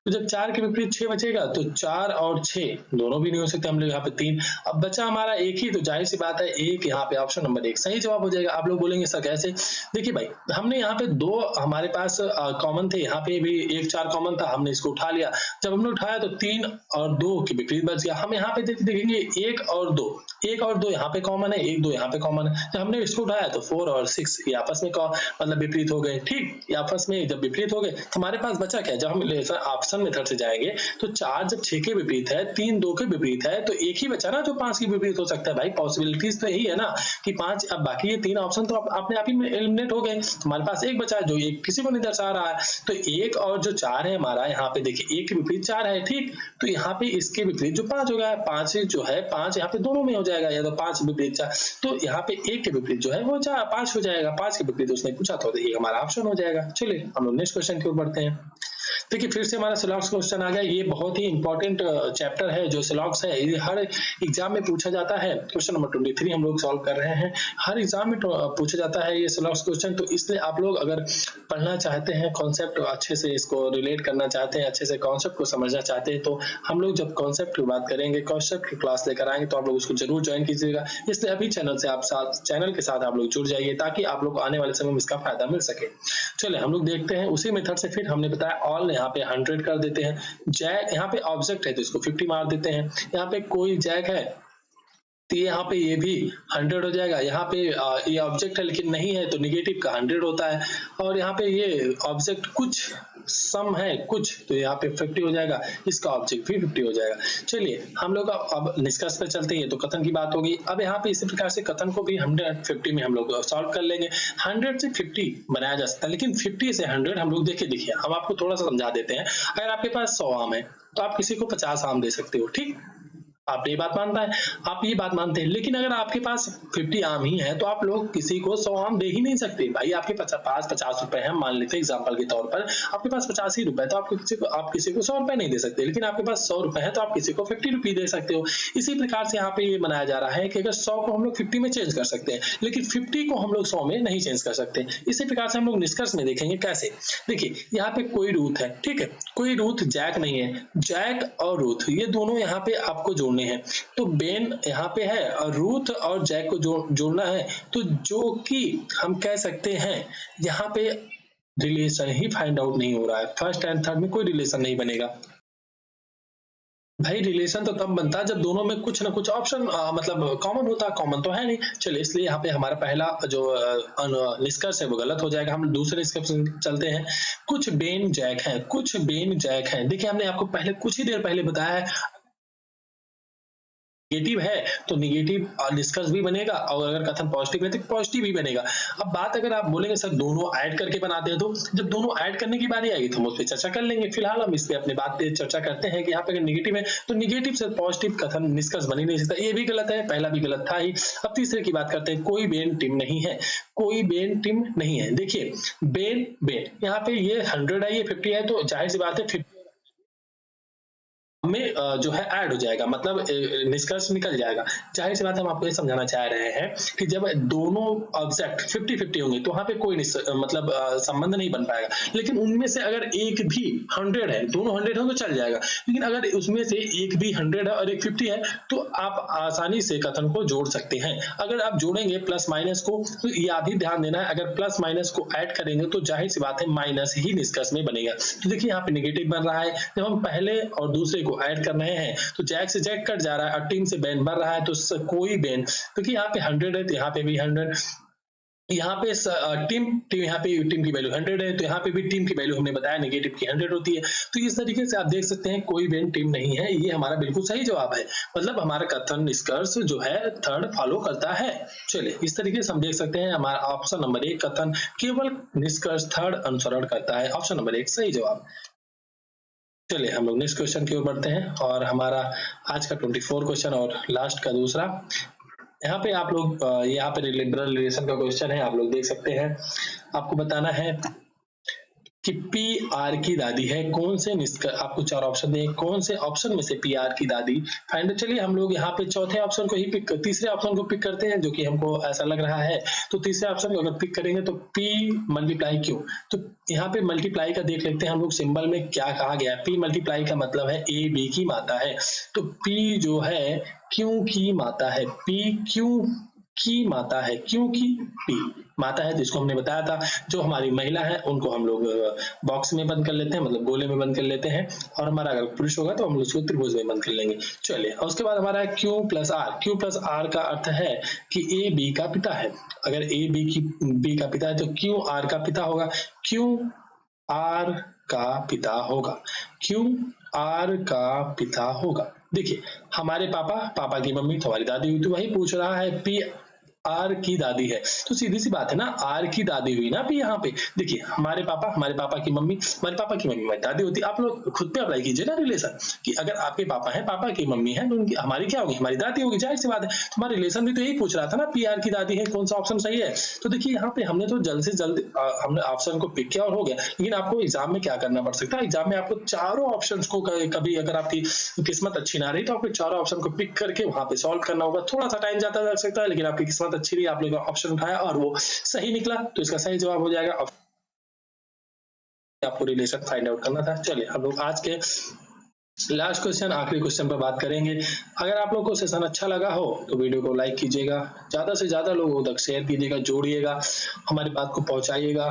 तो जब 4 के विपरीत 6 बचेगा तो 4 और 6 दोनों भी नहीं हो सकते, हम लोग यहाँ पे 3। अब बचा हमारा 1 ही, तो जाहिर सी बात है 1, यहाँ पे ऑप्शन नंबर 1 सही जवाब हो जाएगा। आप लोग बोलेंगे सर कैसे? देखिए भाई, हमने यहाँ पे 2 हमारे पास कॉमन थे, यहाँ पे भी 1 4 कॉमन था, हमने इसको उठा लिया। जब हमने उठाया तो 3 और 2 के विपरीत बच गया। हम यहाँ पे देखेंगे 1 और 2, 1 और 2 यहाँ पे कॉमन है, 1 2 यहाँ पे कॉमन है। जब हमने इसको उठाया तो 4 और 6 ये आपस में मतलब विपरीत हो गए। ठीक, ये आपस में जब विपरीत हो गए तो हमारे पास बचा क्या? जब हम ऑप्शन मेथड से जाएंगे तो 4 जब 6 के विपरीत है, 3 2 के विपरीत है, तो एक ही बचा ना जो 5 के विपरीत हो सकता है। भाई पॉसिबिलिटीज तो यही है ना कि 5, अब बाकी ये 3 ऑप्शन तो अपने आप ही में एलिमिनेट हो गए। हमारे पास एक बचा जो एक किसी को नहीं दर्शा रहा है। तो 1 और जो 4 है हमारा, यहाँ पे देखिए 1 के विपरीत 4 है, ठीक, तो यहाँ पे इसके विपरीत जो 5 हो गया, 5 जो है 5 यहाँ पे दोनों में हो जाएगा, या तो 5 विपरीत 4, तो यहाँ पे 1 के विपरीत जो है वो 5 हो जाएगा। 5 के विपरीत उसने पूछा तो ये हमारा ऑप्शन हो जाएगा। चलिए हम लोग नेक्स्ट क्वेश्चन की ओर बढ़ते हैं। देखिए फिर से हमारा सिलॉक्स क्वेश्चन आ गया। ये बहुत ही इंपॉर्टेंट चैप्टर है जो सिलॉक्स है, ये हर एग्जाम में पूछा जाता है। क्वेश्चन नंबर 23 हम लोग सॉल्व कर रहे हैं, हर एग्जाम में पूछा जाता है ये सिलॉक्स क्वेश्चन। तो इसलिए आप लोग अगर पढ़ना चाहते हैं, कॉन्सेप्ट अच्छे से इसको रिलेट करना चाहते हैं, अच्छे से कॉन्सेप्ट को समझना चाहते हैं, तो हम लोग जब कॉन्सेप्ट की बात करेंगे, कॉन्सेप्ट की क्लास लेकर आएंगे, तो आप लोग उसको जरूर ज्वाइन कीजिएगा। इसलिए अभी चैनल के साथ आप लोग जुड़ जाइए ताकि आप लोग आने वाले समय में इसका फायदा मिल सके। चलिए हम लोग देखते हैं उसी मेथड से। फिर हमने बताया ऑल, यहाँ पे 100 कर देते हैं। जैक यहाँ पे ऑब्जेक्ट है तो इसको 50 मार देते हैं। यहाँ पे कोई जैक है तो यहाँ पे ये भी 100 हो जाएगा। यहाँ पे ये ऑब्जेक्ट है लेकिन नहीं है तो निगेटिव का 100 होता है। और यहाँ पे ये ऑब्जेक्ट कुछ सम है कुछ, तो यहाँ पे 50 हो जाएगा, इसका ऑब्जेक्ट भी 50 हो जाएगा। चलिए हम लोग अब निष्कर्ष पे चलते हैं। तो कथन की बात होगी। अब यहाँ पे इसी प्रकार से कथन को भी 150 में हम लोग सॉल्व कर लेंगे। 100 से 50 बनाया जा सकता है, लेकिन 50 से 100 हम लोग देखिए हम आपको थोड़ा सा समझा देते हैं। अगर आपके पास 100 आम है तो आप किसी को 50 आम दे सकते हो, ठीक, आप ये बात मानता है, आप ये बात मानते हैं। लेकिन अगर आपके पास 50 आम ही है तो आप लोग किसी को 100 आम दे ही नहीं सकते। भाई आपके पास 50 रुपए हैं, मान लेते हैं एग्जांपल के तौर पर, आपके पास 85 ही रुपए, तो आप किसी को 100 रुपए नहीं दे सकते। लेकिन आपके पास 100 रुपए है तो आप किसी को 50 रुपए दे सकते हो। इसी प्रकार से यहाँ पे ये बनाया जा रहा है कि अगर 100 को हम लोग 50 में चेंज कर सकते हैं, लेकिन 50 को हम लोग 100 में नहीं चेंज कर सकते। इसी प्रकार से हम लोग निष्कर्ष में देखेंगे कैसे। देखिए यहाँ पे कोई रूथ है, ठीक है, कोई रूथ जैक नहीं है। जैक और रूथ ये दोनों यहाँ पे आपको जोड़ने हैं। तो बेन यहाँ पे है और रूथ और जैक को जोड़ना है, तो जो कि हम कह सकते हैं यहाँ पे रिलेशन ही फाइंड आउट नहीं हो रहा है। फर्स्ट एंड थर्ड में कोई रिलेशन नहीं बनेगा। भाई रिलेशन तो तब बनता है जब दोनों में कुछ ना कुछ ऑप्शन मतलब कॉमन होता है। कॉमन तो है नहीं। चलिए इसलिए यहाँ पे हमारा पहला जो निष्कर्ष है वो गलत हो जाएगा। हम दूसरे निष्कर्ष चलते हैं। कुछ बेन जैक है, कुछ बेन जैक है। देखिए हमने आपको पहले कुछ ही देर पहले बताया है नेगेटिव है तो नेगेटिव निष्कर्ष भी बनेगा, और अगर कथन पॉजिटिव है तो पॉजिटिव भी बनेगा। अब बात अगर आप बोलेंगे सर दोनों ऐड करके बनाते हैं, तो जब दोनों ऐड करने की बारी आएगी तो हम उस पर चर्चा कर लेंगे। फिलहाल हम इस पे अपनी बात पे चर्चा करते हैं कि यहाँ पे अगर नेगेटिव है तो नेगेटिव से पॉजिटिव कथन निष्कर्ष बन ही नहीं सकता, ये भी गलत है, पहला भी गलत था ही। अब तीसरे की बात करते हैं, कोई बेन टीम नहीं है, कोई बेन टीम नहीं है। देखिए बेन बेन यहाँ पे ये 100 है, ये 50 है, तो जाहिर सी बात है 50 में जो है ऐड हो जाएगा, मतलब निष्कर्ष निकल जाएगा। जाहिर सी बात हम आपको ये समझाना चाह रहे हैं कि जब दोनों एग्जैक्ट 50-50 होंगे तो वहां पे कोई मतलब संबंध नहीं बन पाएगा। लेकिन उनमें से अगर एक भी 100 है, दोनों 100 हो तो चल जाएगा, लेकिन अगर उसमें से एक भी 100 है और एक 50 है तो आप आसानी से कथन को जोड़ सकते हैं। अगर आप जोड़ेंगे प्लस माइनस को, तो याद ही ध्यान देना है, अगर प्लस माइनस को ऐड करेंगे तो जाहिर सी बात है माइनस ही निष्कर्ष में बनेगा। तो देखिए यहाँ पे नेगेटिव बन रहा है, जब हम पहले और दूसरे को ऐड कर रहे हैं तो जैक से जैक कट जा रहा है और टीम से बेन बन रहा है, तो कोई बेन, क्योंकि यहाँ पे 100 है तो यहाँ पे भी 100, यहाँ पे टीम टीम यहाँ पे टीम की वैल्यू 100 है तो यहाँ पे भी टीम की वैल्यू हमने बताया नेगेटिव की 100 होती है। तो इस तरीके से आप देख सकते हैं कोई बेन टीम नहीं है, ये हमारा बिल्कुल सही जवाब है, मतलब हमारा कथन निष्कर्ष जो है थर्ड फॉलो करता है। चलिए इस तरीके से हम देख सकते हैं हमारा ऑप्शन नंबर 1 कथन केवल निष्कर्ष थर्ड अनुसरण करता है, ऑप्शन नंबर 1 सही जवाब। चलिए हम लोग नेक्स्ट क्वेश्चन की ओर बढ़ते हैं, और हमारा आज का 24 क्वेश्चन और लास्ट का दूसरा। यहाँ पे आप लोग यहाँ पे लिबरल रिलेशन का क्वेश्चन है, आप लोग देख सकते हैं। आपको बताना है कि पी आर की दादी है, कौन से आपको 4 ऑप्शन दें, कौन से ऑप्शन में से पी आर की दादी फाइंड। चलिए हम लोग यहाँ पे चौथे ऑप्शन को ही तीसरे ऑप्शन को पिक करते हैं, जो कि हमको ऐसा लग रहा है। तो तीसरे ऑप्शन को अगर पिक करेंगे तो पी मल्टीप्लाई क्यू, तो यहाँ पे मल्टीप्लाई का देख लेते हैं हम लोग सिंबल में क्या कहा गया। पी मल्टीप्लाई का मतलब है ए बी की माता है, तो पी जो है क्यू की माता है, पी क्यू की माता है, क्योंकि पी माता है तो इसको हमने बताया था। जो हमारी महिला है उनको हम लोग बॉक्स में बंद कर लेते हैं, मतलब गोले में बंद कर लेते हैं, और हमारा अगर पुरुष होगा तो हम उसको त्रिभुज में बंद कर लेंगे। चलिए और उसके बाद हमारा Q plus R, Q plus R का अर्थ है कि ए बी का पिता है। अगर ए बी का पिता है तो क्यू आर का पिता होगा, क्यू आर का पिता होगा, क्यू आर का पिता होगा। देखिए हमारे पापा की मम्मी तो हमारी दादी हुई, तो वही पूछ रहा है पी आर की दादी है, तो सीधी सी बात है ना, आर की दादी हुई ना पी। यहाँ पे देखिए हमारे पापा की मम्मी हमारी दादी होती। आप लोग खुद पे अप्लाई कीजिए ना रिलेशन, कि अगर आपके पापा है, पापा की मम्मी है, तो उनकी हमारी क्या होगी, हमारी दादी होगी। जाहिर सी बात है, तुम्हारा रिलेशन भी तो यही पूछ रहा था ना, पी आर की दादी है, कौन सा ऑप्शन सही है। तो देखिए यहाँ पे हमने तो जल्द से जल्द हमने ऑप्शन को पिक किया और हो गया। लेकिन आपको एग्जाम में क्या करना पड़ सकता है, एग्जाम में आपको चारों ऑप्शन को कभी अगर आपकी किस्मत अच्छी ना रही तो आपको चारों ऑप्शन को पिक करके वहां पे सॉल्व करना होगा। थोड़ा सा टाइम जाता लग सकता है, लेकिन आपकी किस्मत अच्छी रही, आप लोगों ने ऑप्शन उठाया और वो सही निकला, तो इसका सही जवाब हो जाएगा। आपको रिलेशन फाइंड आउट करना था। चलिए हम लोग आज के लास्ट क्वेश्चन, आखिरी क्वेश्चन पर बात करेंगे। अगर आप लोगों को सेशन अच्छा लगा हो तो वीडियो को लाइक कीजिएगा, ज्यादा से ज्यादा लोगों तक शेयर कीजिएगा, जोड़िएगा, हमारी बात को पहुंचाइएगा,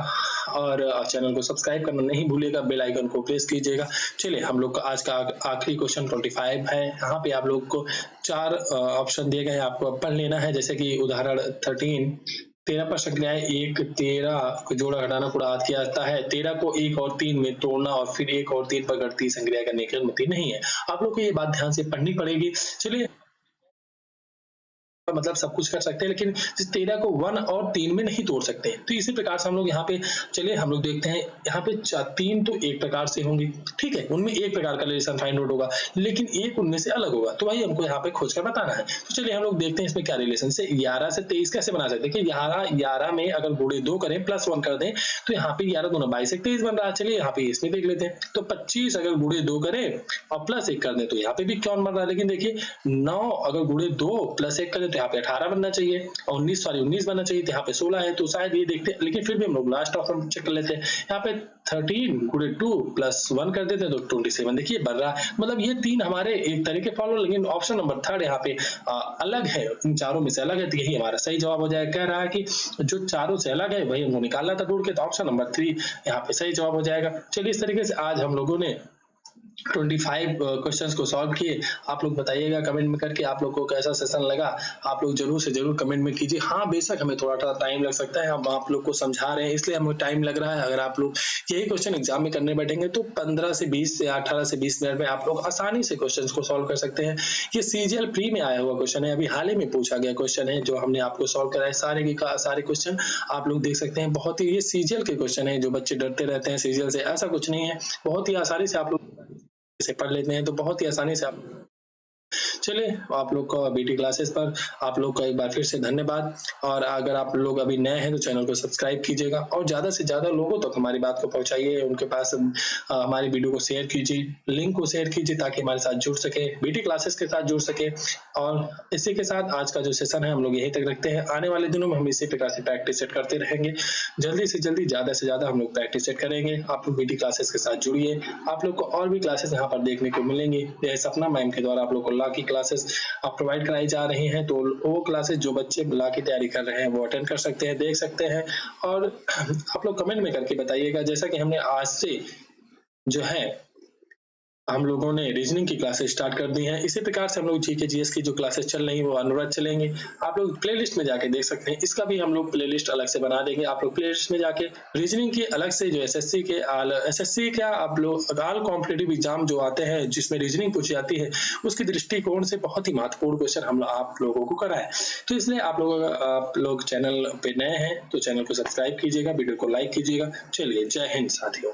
और चैनल को सब्सक्राइब करना नहीं भूलिएगा, बेल आइकन को प्रेस कीजिएगा। चलिए हम लोग का आज का आखिरी क्वेश्चन 25 है। यहाँ पे आप लोग को 4 ऑप्शन दिए गए हैं, आपको पढ़ लेना है। जैसे कि उदाहरण 13 पर संख्याएं 1 13 को जोड़ा घटाना पूरा किया जाता है, 13 को 1 और 3 में तोड़ना और फिर 1 और 3 पर घटती संक्रिया करने की अनुमति नहीं है। आप लोग को ये बात ध्यान से पढ़नी पड़ेगी। चलिए मतलब सब कुछ कर सकते हैं, लेकिन 13 को 1 और 3 में नहीं तोड़ सकते। तो इसी प्रकार से हम लोग यहाँ पे, चलिए हम लोग देखते हैं, यहाँ पे 3 तो एक प्रकार से होंगी, ठीक है, उनमें एक प्रकार का रिलेशन फाइंड आउट होगा, लेकिन एक उनमें से अलग होगा, तो वही हमको यहाँ पे खोज कर बताना है। तो चलिए हम लोग देखते हैं इसमें क्या रिलेशन से 11 से 23 कैसे बना सकते हैं। 11 में अगर गुणे 2 करें प्लस 1 कर दें तो यहाँ पे 11 दूना 22 एक 23 बन रहा है। चलिए यहाँ पे इसमें देख लेते हैं, तो 25 अगर गुणे 2 करें और प्लस 1 कर दें तो यहाँ पे भी 51 बन रहा है। लेकिन देखिए 9 अगर गुणे 2 प्लस 1 करें तो यहाँ पे 18 बनना चाहिए, और 19 बनना चाहिए, तो यहाँ पे 16 है, तो शायद ये देखते हैं। लेकिन फिर भी हम लोग लास्ट ऑप्शन चेक कर लेते हैं। यहाँ पे 13 गुणे 2 प्लस 1 कर देते हैं तो 27 देखिए बन रहा है। मतलब ये 3 हमारे एक तरीके फॉलो, लेकिन ऑप्शन नंबर 3 यहाँ पे अलग है, इन चारों में से अलग है, तो यही हमारा सही जवाब हो जाएगा। कह रहा है कि जो चारों से अलग है वही हमको निकालना था ढूंढ के, तो ऑप्शन नंबर 3 यहाँ पे सही जवाब हो जाएगा। चलिए इस तरीके से आज हम लोगों ने 25 क्वेश्चंस को सॉल्व किए। आप लोग बताइएगा कमेंट में करके आप लोग को कैसा सेशन लगा। आप लोग जरूर से जरूर कमेंट में कीजिए। हाँ, बेशक हमें थोड़ा-सा टाइम लग सकता है, हम आप लोग को समझा रहे हैं इसलिए हमें टाइम लग रहा है। अगर आप लोग यही क्वेश्चन एग्जाम में करने बैठेंगे तो 15 से 20 या 18 से 20 मिनट में आप लोग आसानी से क्वेश्चंस को सॉल्व कर सकते हैं। ये सीजीएल प्री में आया हुआ क्वेश्चन है, अभी हाल ही में पूछा गया क्वेश्चन है जो हमने आपको सॉल्व कराए। सारे के सारे क्वेश्चन आप लोग देख सकते हैं। बहुत ही ये सीजीएल के क्वेश्चन है, जो बच्चे डरते रहते हैं सीजीएल से, ऐसा कुछ नहीं है। बहुत ही आसानी से आप लोग इसे पढ़ लेते हैं तो बहुत ही आसानी से आप चलिए आप लोग का बीटी क्लासेस पर आप लोग का एक बार फिर से धन्यवाद। और अगर आप लोग अभी नए हैं तो चैनल को सब्सक्राइब कीजिएगा और ज़्यादा से ज़्यादा लोगों तक हमारी बात को पहुंचाइए, उनके पास हमारी वीडियो को शेयर कीजिए, लिंक को शेयर कीजिए ताकि हमारे साथ जुड़ सके, बीटी क्लासेस के साथ जुड़ सके। और इसी के साथ आज का जो सेशन है हम लोग यहीं तक रखते हैं। आने वाले दिनों में हम इसी प्रकार से प्रैक्टिस सेट करते रहेंगे। जल्दी से जल्दी ज़्यादा से ज़्यादा हम लोग प्रैक्टिस सेट करेंगे। आप लोग बीटी क्लासेस के साथ जुड़िए, आप लोग को और भी क्लासेस यहाँ पर देखने को मिलेंगी। जैसे सपना मैम के द्वारा आप लोग को लॉ की क्लासेस आप प्रोवाइड कराई जा रही हैं, तो वो क्लासेस जो बच्चे लॉ की तैयारी कर रहे हैं वो अटेंड कर सकते हैं, देख सकते हैं। और आप लोग कमेंट में करके बताइएगा, जैसा कि हमने आज से जो है हम लोगों ने रीजनिंग की क्लासेस स्टार्ट कर दी हैं। इसी प्रकार से हम लोग जीके जीएस की जो क्लासेस चल रही हैं वो अनुराग चलेंगे। आप लोग प्लेलिस्ट में जाके देख सकते हैं, इसका भी हम लोग प्लेलिस्ट अलग से बना देंगे। आप लोग प्लेलिस्ट में जाके रीजनिंग की अलग से जो एसएससी क्या आप लोग ऑल कॉम्पिटिटिव एग्जाम जो आते हैं जिसमें रीजनिंग पूछी जाती है, उसके दृष्टिकोण से बहुत ही महत्वपूर्ण क्वेश्चन हम आप लोगों को कराए। तो इसलिए आप लोग चैनल पे नए हैं तो चैनल को सब्सक्राइब कीजिएगा, वीडियो को लाइक कीजिएगा। चलिए, जय हिंद साथियों।